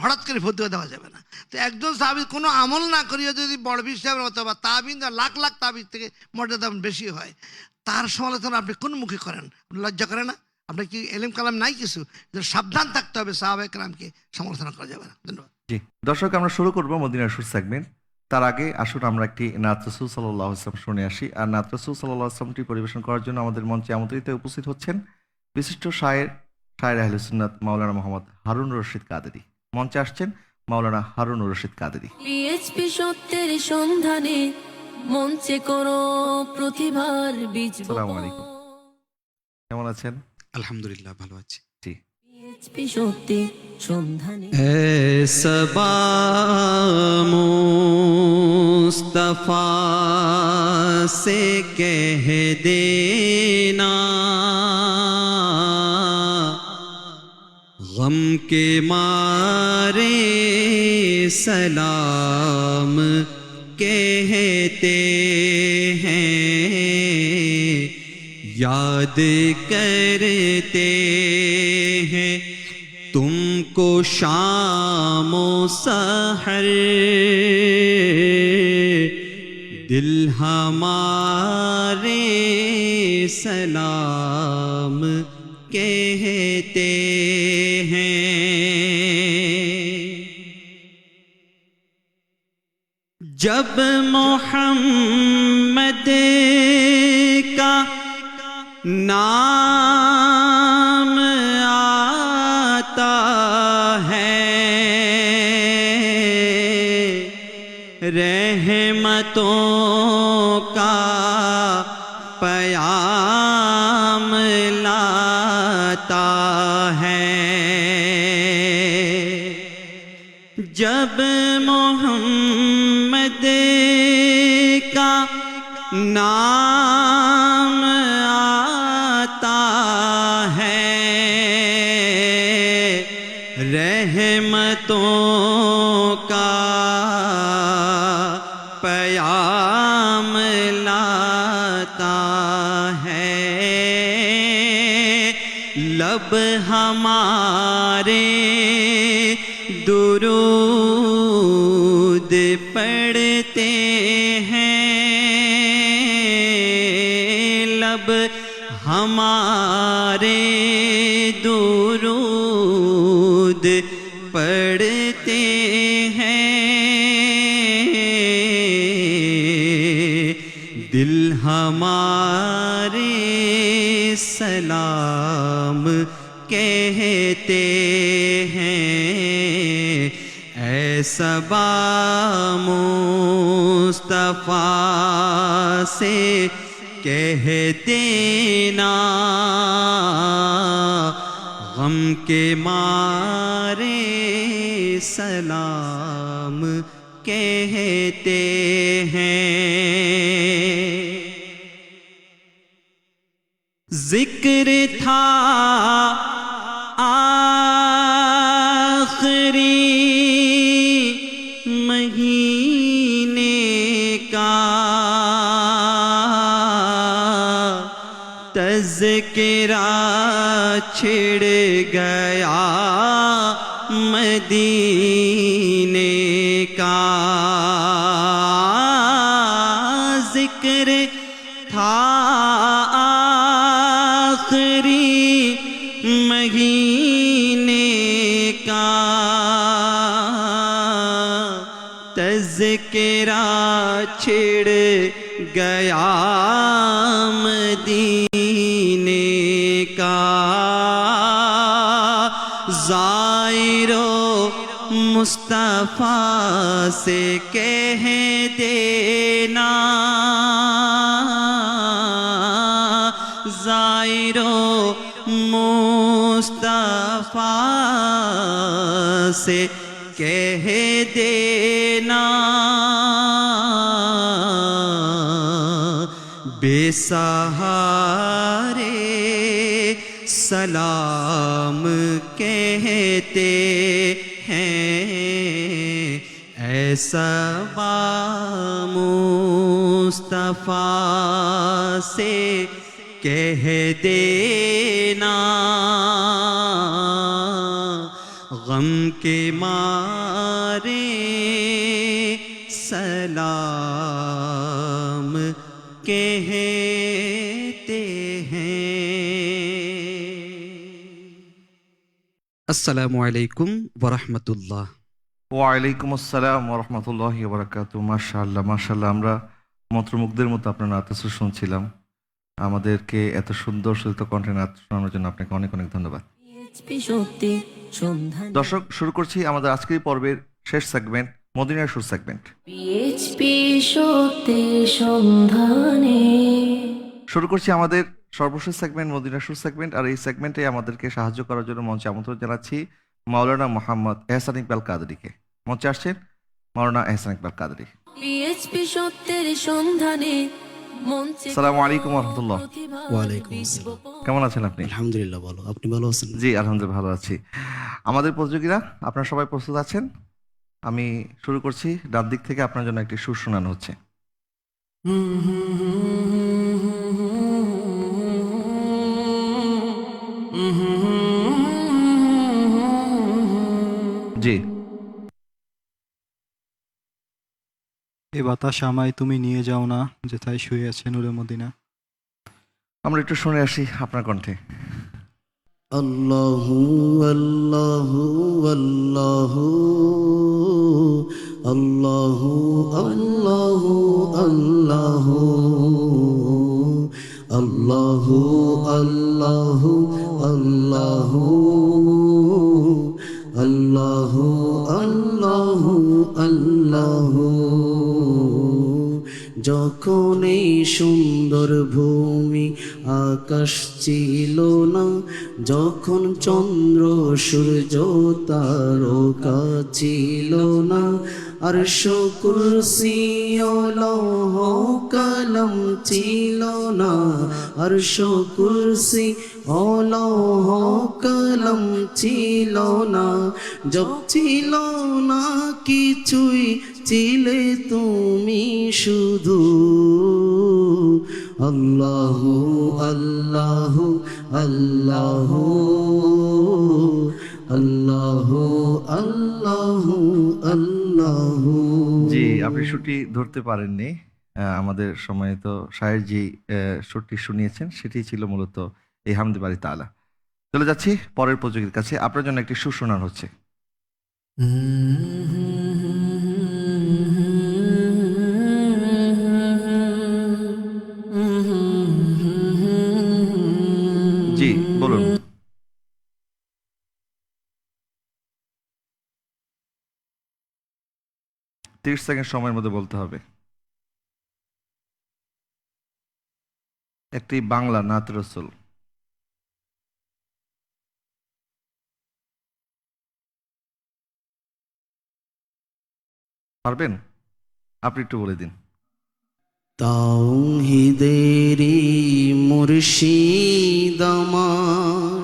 হঠাৎ করে ফতুয়া দেওয়া যাবে না। তো একজন সাহাবী কোনো আমল না করিয়া যদি বড় সাহেবের মতো বা তাবিন লাখ লাখ তাবিজ থেকে মর্যাদা বেশি হয়, তার সমালোচনা আপনি কোন মুখে করেন? লজ্জা করে না? আপনার কি এলেম কালাম নাই কিছু? সাবধান থাকতে হবে, সাহাবায়ে কেরামকে সমালোচনা করা যাবে না। ধন্যবাদ। জি। দর্শক, আমরা শুরু করবো মদিনার সুর সেগমেন্ট। তার আগে আসুন আমরা একটি নাত রাসূল সাল্লাল্লাহু আলাইহি ওয়াসাল্লাম শুনে আসি। আর নাত রাসূল সাল্লাল্লাহু আলাইহি ওয়াসাল্লামটি পরিবেশন করার জন্য আমাদের মঞ্চে আমন্ত্রিত উপস্থিত হচ্ছেন বিশিষ্ট শায়ের আহলে সুন্নাত মাওলানা মোহাম্মদ হারুন রশিদ কাদেরী। মঞ্চে আসছেন মাওলানা হারুন রশিদ কাদেরী। পিএইচপি সত্যের সন্ধানে মঞ্চে করো প্রতিভার বীজ বপন। আসসালামু আলাইকুম। কেমন আছেন? আলহামদুলিল্লাহ, ভালো আছি। জি, পিএইচপি সত্যের সন্ধানে सबा मुस्तफा से कह देना, गम के मारे सलाम कहते हैं, याद करते हैं तुमको शामो सहर, दिल हमारे सलाम कहते हैं। जब मोहम्मद का नाम आता है, रहमतों का पयाम लाता है। जब मोहम्मद का नाम आता है, रहमतों का पयाम लाता है। लब हमारे दुरूद पढ़ते हैं, लब हमारे दुरूद पढ़ते हैं, दिल हमारे सलाम कहते हैं। ऐसा मुस्तफा से कह देना, गम के मारे सलाम कहते हैं। जिक्र था आखिरी महीने का, तज़किरा छिड़ गया मदीने का। जिक्र था आखिरी महीने का, तज़किरा छिड़ गया मदीने का। ज़ायरो मुस्तफ़ा से कह देना, ज़ायरो मुस्तफ़ा से कह देना, बेसहारे सलाम कहते हैं। ऐसा मुस्तफा से कह देना, गम के मारे सलाम कहते हैं। আসসালামু আলাইকুম ওরহমতুল্লাহ। ওয়ালাইকুম আসসালাম ওয়া রাহমাতুল্লাহি ওয়া বারাকাতুহু। মাশাআল্লাহ মাশাআল্লাহ, আমরা মন্ত্রমুগ্ধের মতো আপনার নাতসু শুনছিলাম। আমাদেরকে এত সুন্দর সুললিত কণ্ঠে নাত শোনানোর জন্য আপনাকে অনেক অনেক ধন্যবাদ। পিএইচপি সত্যি সন্ধানে, দর্শক, শুরু করছি আমাদের আজকের পর্বের শেষ সেগমেন্ট, মদিনার সুর সেগমেন্ট। পিএইচপি সত্যের সন্ধানে। শুরু করছি আমাদের সর্বশেষ সেগমেন্ট, মদিনার সুর সেগমেন্ট। আর এই সেগমেন্টে আমাদেরকে সাহায্য করার জন্য মঞ্চে আমন্ত্রণ জানাচ্ছি মাওলানা মোহাম্মদ এহসান ইকবাল কাদরিকে। মঞ্চে আসছেন মাওলানা এহসান ইকবাল কাদরি। পিএইচপি সত্যের সন্ধানে মঞ্চে আসসালামু আলাইকুম ওয়া রাহমাতুল্লাহ। ওয়ালাইকুম আসসালাম। কেমন আছেন আপনি? আলহামদুলিল্লাহ ভালো, আপনি ভালো আছেন? জি আলহামদুলিল্লাহ ভালো আছি। আমাদের প্রতিযোগীরা, আপনারা সবাই প্রস্তুত আছেন? আমি শুরু করছি। ডান দিক থেকে আপনার জন্য একটি সুর শোনানো হচ্ছে। জি, এ বাতাস আমায় তুমি নিয়ে যাও না, যেথায় শুয়ে আছে নূরে মদিনা। আমরা একটু শুনে আসি আপনার কণ্ঠে। আল্লাহু আল্লাহু আল্লাহু আল্লাহু আল্লাহু আল্লাহু আল্লাহু আল্লাহু আল্লাহু আল্লাহু আল্লাহু আল্লাহু। যখন এই সুন্দর ভূমি আকাশ ছিল না, যখন চন্দ্র সূর্য তারকা ছিল না, আরশ কুরসি ও লৌহ কলম ছিল না, আরশ কুরসি ও লৌহ কলম ছিল না, জব ছিল না কিছুই, ছিলে তুমি শুধু। আল্লাহু আল্লাহু আল্লাহু আল্লাহু আল্লাহু আল্লাহু। জি, আপনি সুরটি ধরতে পারেননি। আমাদের সম্মানিত শায়ের জি সুরটি শুনিয়েছেন, সেটি ছিল মূলত এই হামদে বাড়ি তাআলা। চলে যাচ্ছি পরের প্রতিযোগীর কাছে, আপনার জন্য একটি সুর শোনানো হচ্ছে। জি বলুন। তিরিশ সেকেন্ড সময়ের মধ্যে বলতে হবে। একটি বাংলা নাত রসুল। পারবেন? আপনি একটু বলে দিন। তাওহীদেরি মুর্শিদ আমার,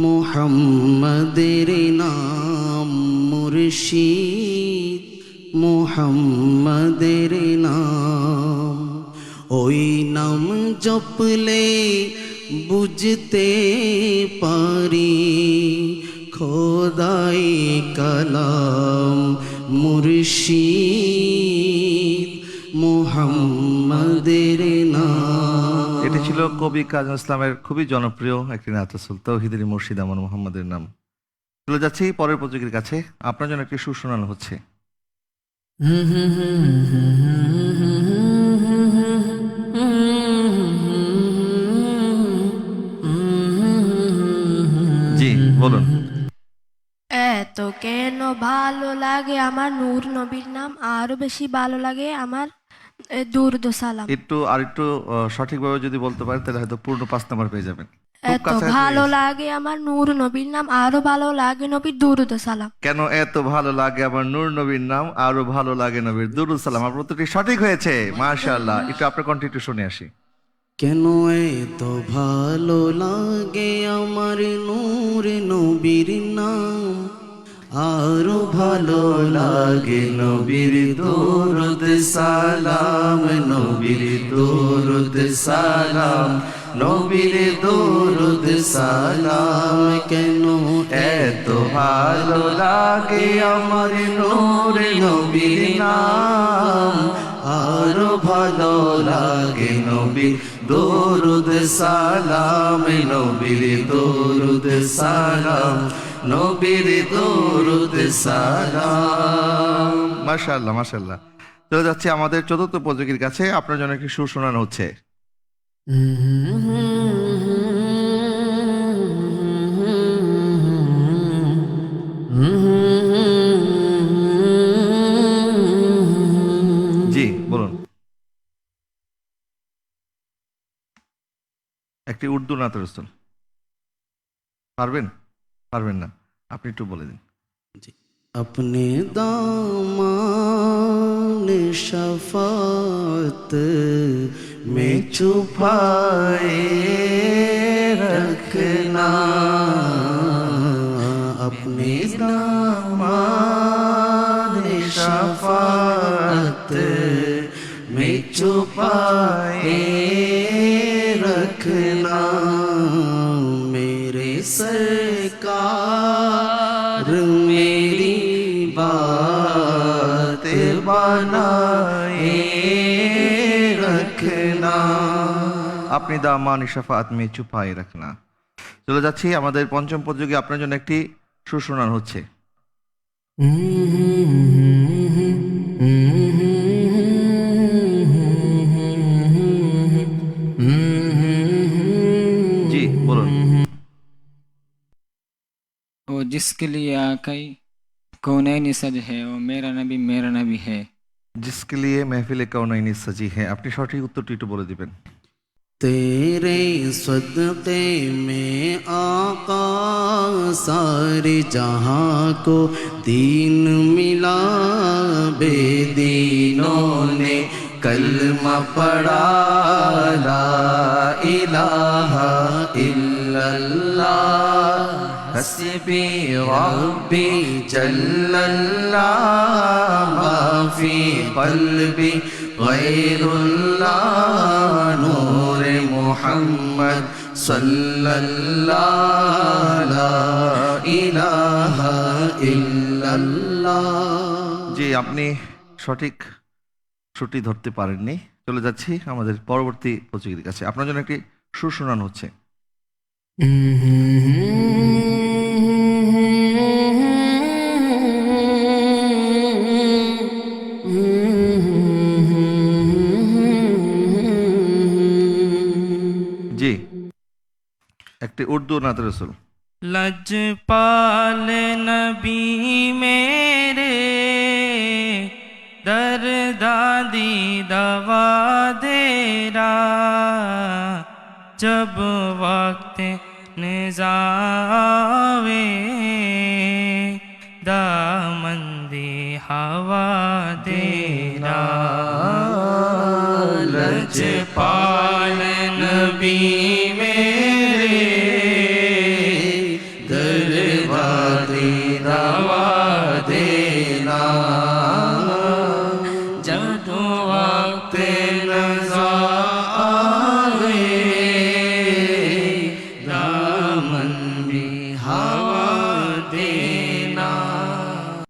মুহাম্মাদের নাম মুর্শিদ, মুহাম্মাদের নাম। ওই নাম জপলে বুঝতে পারি খোদাই কালাম মুর্শিদ, মুহাম্মাদের নাম। এটি ছিল কবি কাজী নজরুল ইসলামের খুবই জনপ্রিয় একটি নাত রসুল, তাওহীদের মুর্শিদ আমার মুহাম্মাদের নাম। চলে যাচ্ছি পরের প্রতিযোগীর কাছে, আপনার জন্য একটি সুর শোনানো হচ্ছে। জি বলুন। এত কেন ভালো লাগে আমার নূর নবীর নাম, আরো বেশি ভালো লাগে আমার দুরুদ ও সালাম। একটু আর একটু সঠিকভাবে যদি বলতে পারেন তাহলে হয়তো পূর্ণ 5 নাম্বার পেয়ে যাবেন। খুব এত কাছাকাছি ভালো এসেছে। লাগে আমার নূর নবীর নাম, আরো ভালো লাগে নবীর দুরুদ ও সালাম। কেন এত ভালো লাগে আমার নূর নবীর নাম, আরো ভালো লাগে নবীর দুরুদ সালাম। আপনার উত্তরটি সঠিক হয়েছে, মাশাআল্লাহ। একটু আপনার কণ্ঠে একটু শুনে আসি। কেন এত ভালো লাগে আমার নূর নবীর নাম, আরো ভালো লাগে নবীর দুরুদ সালাম, নবীর দুরুদ সালাম, নবীর দুরুদ সালাম। কেন এত ভালো লাগে আমার নূর নবীর নাম, আরো ভালো লাগে নবীর দুরুদ সালাম, নবীর দুরুদ সালাম, নবীর দুরুদ সালাম। মাশাআল্লাহ মাশাআল্লাহ। চলে যাচ্ছে আমাদের চতুর্থ প্রতিযোগীর কাছে, আপনার জন্য একটি সুর শোনানো হচ্ছে। জি বলুন। একটি উর্দু নাত রসুল। পারবেন? পারবেন না, আপনি একটু বলে দিন। अपने दामन शफात में छुपाए रखना, अपने दामन शफात में छुपाए रखना, मेरे सरकार मेरी बात बनाए रखना। আপনি দামান শাফাত মে চুপায়ে রাখনা। চলে যাচ্ছি আমাদের পঞ্চম প্রতিযোগী, আপনার জন্য একটি সুর শোনানো হচ্ছে। জি বলুন। वो जिसके लिए आकई कौनैनी सज है, वो मेरा नबी है। जिसके लिए महफिल कौनैनी सजी है। আপনি সঠিক উত্তরটি একটু বলে দিবেন। तेरे सदक़े में आका सारे जहां को दीन मिला, बेदीनों ने कलमा पढ़ा, ला इलाहा इल्लल्लाह, हस्बी रब्बी जल्लल्लाह, माफी क़ल्बी गैरुल्लाह, नूर मुहम्मद सल्लल्लाह, ला इलाहा इल्लल्लाह। জি আপনি সঠিক সুরটি ধরতে পারেননি। চলে যাচ্ছি আমাদের পরবর্তী প্রতিযোগীর কাছে, আপনার জন্য একটি সুর শোনানো হচ্ছে। উর্দু নাত রসুল। लजपाल नबी मेरे दरदादी दवा देरा जब वक्त निजावे दामंदी हवा देरा लजपाल नबी मेरे दरदादी दवा देना जब वक्त नज़ा आवे दामन भी हवा देना।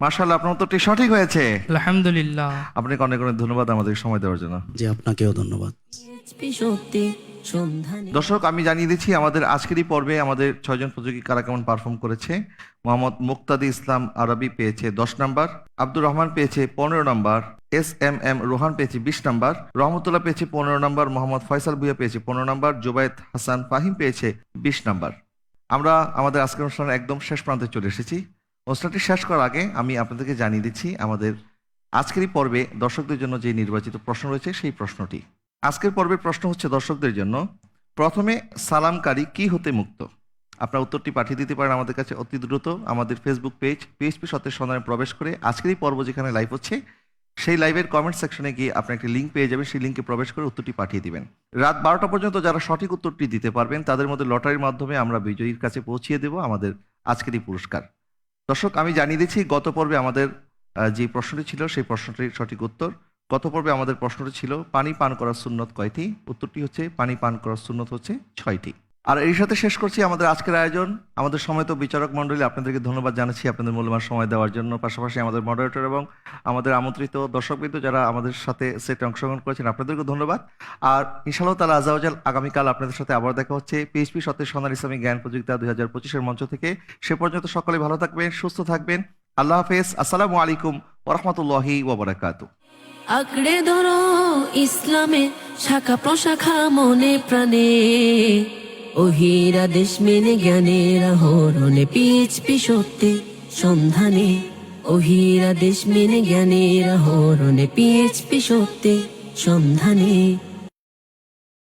মাশাআল্লাহ, আপনার উত্তরটি সঠিক হয়েছে। अल्हम्दुलिल्लाह। আপনাকে অনেক অনেক ধন্যবাদ আমাদের সময় দেওয়ার জন্য। জি, আপনাকেও ধন্যবাদ। পিএইচপি সত্যি সন্ধানে। দর্শক, আমি জানিয়ে দিচ্ছি আমাদের আজকেরই পর্বে আমাদের 6 জন প্রতিযোগী কারা কেমন পারফর্ম করেছে। মোহাম্মদ মুক্তাদি ইসলাম আরবি পেয়েছে 10 নাম্বার, আব্দুর রহমান পেয়েছে 15 নাম্বার, SMM রোহান পেয়েছে 20 নাম্বার, রহমতুল্লাহ পেয়েছে 15 নাম্বার, মোহাম্মদ ফয়সাল ভুইয়া পেয়েছে 15 নাম্বার, জুবায়েদ হাসান ফাহিম পেয়েছে 20 নাম্বার। আমরা আমাদের আজকের অনুষ্ঠানের একদম শেষ প্রান্তে চলে এসেছি। অনুষ্ঠানটি শেষ করার আগে আমি আপনাদেরকে জানিয়ে দিচ্ছি আমাদের আজকেরই পর্বে দর্শকদের জন্য যে নির্বাচিত প্রশ্ন রয়েছে সেই প্রশ্নটি। আজকের পর্বের প্রশ্ন হচ্ছে দর্শকদের জন্য, প্রথমে সালামকারী কি হতে মুক্ত? আপনার উত্তরটি পাঠিয়ে দিতে পারেন আমাদের কাছে অতি দ্রুত আমাদের ফেসবুক পেজ পিএইচপি সত্যের সন্ধানে প্রবেশ করে। আজকেরই পর্ব যেখানে লাইভ হচ্ছে সেই লাইভের কমেন্ট সেকশনে গিয়ে আপনি একটি লিঙ্ক পেয়ে যাবেন, সেই লিঙ্কে প্রবেশ করে উত্তরটি পাঠিয়ে দিবেন। রাত 12টা পর্যন্ত যারা সঠিক উত্তরটি দিতে পারবেন তাদের মধ্যে লটারির মাধ্যমে আমরা বিজয়ীর কাছে পৌঁছিয়ে দেব আমাদের আজকেরই পুরস্কার। দর্শক, আমি জানিয়ে দিচ্ছি গত পর্বে আমাদের যে প্রশ্নটি ছিল সেই প্রশ্নটির সঠিক উত্তর। গত পর্বে আমাদের প্রশ্নটি ছিল পানি পান করার সুন্নত কয়টি? উত্তরটি হচ্ছে পানি পান করার সুন্নত হচ্ছে 6টি। আর এর সাথে শেষ করছি আমাদের আজকের আয়োজন। আমাদের সময়ত বিচারক মণ্ডলী আপনাদেরকে ধন্যবাদ জানাচ্ছি আপনাদের মূল্যবান সময় দেওয়ার জন্য। পাশাপাশি আমাদের মডারেটর এবং আমাদের আমন্ত্রিত দর্শকবৃন্দ যারা আমাদের সাথে সেটে অংশগ্রহণ করেছেন আপনাদেরকে ধন্যবাদ। আর ইনশাআল্লাহ তাআলা আযাওয়াজাল আগামীকাল আপনাদের সাথে আবার দেখা হচ্ছে পিএইচপি সত্যের সন্ধান ইসলামী জ্ঞান প্রযুক্তি 2025-এর মঞ্চ থেকে। সে পর্যন্ত সকলে ভালো থাকবেন, সুস্থ থাকবেন। আল্লাহ হাফেজ। আসসালামু আলাইকুম ওয়া রাহমাতুল্লাহি ওয়া বারাকাতুহু। আঁকড়ে ধরো ইসলামে শাখা প্রশাখা মনে প্রাণে, ওহিরা দেশ মেনে জ্ঞানের আহরণে পিএইচপি সত্যি সন্ধানে, ওহিরা দেশ মেনে জ্ঞানের আহরণে পিএইচপি সত্যি সন্ধানে।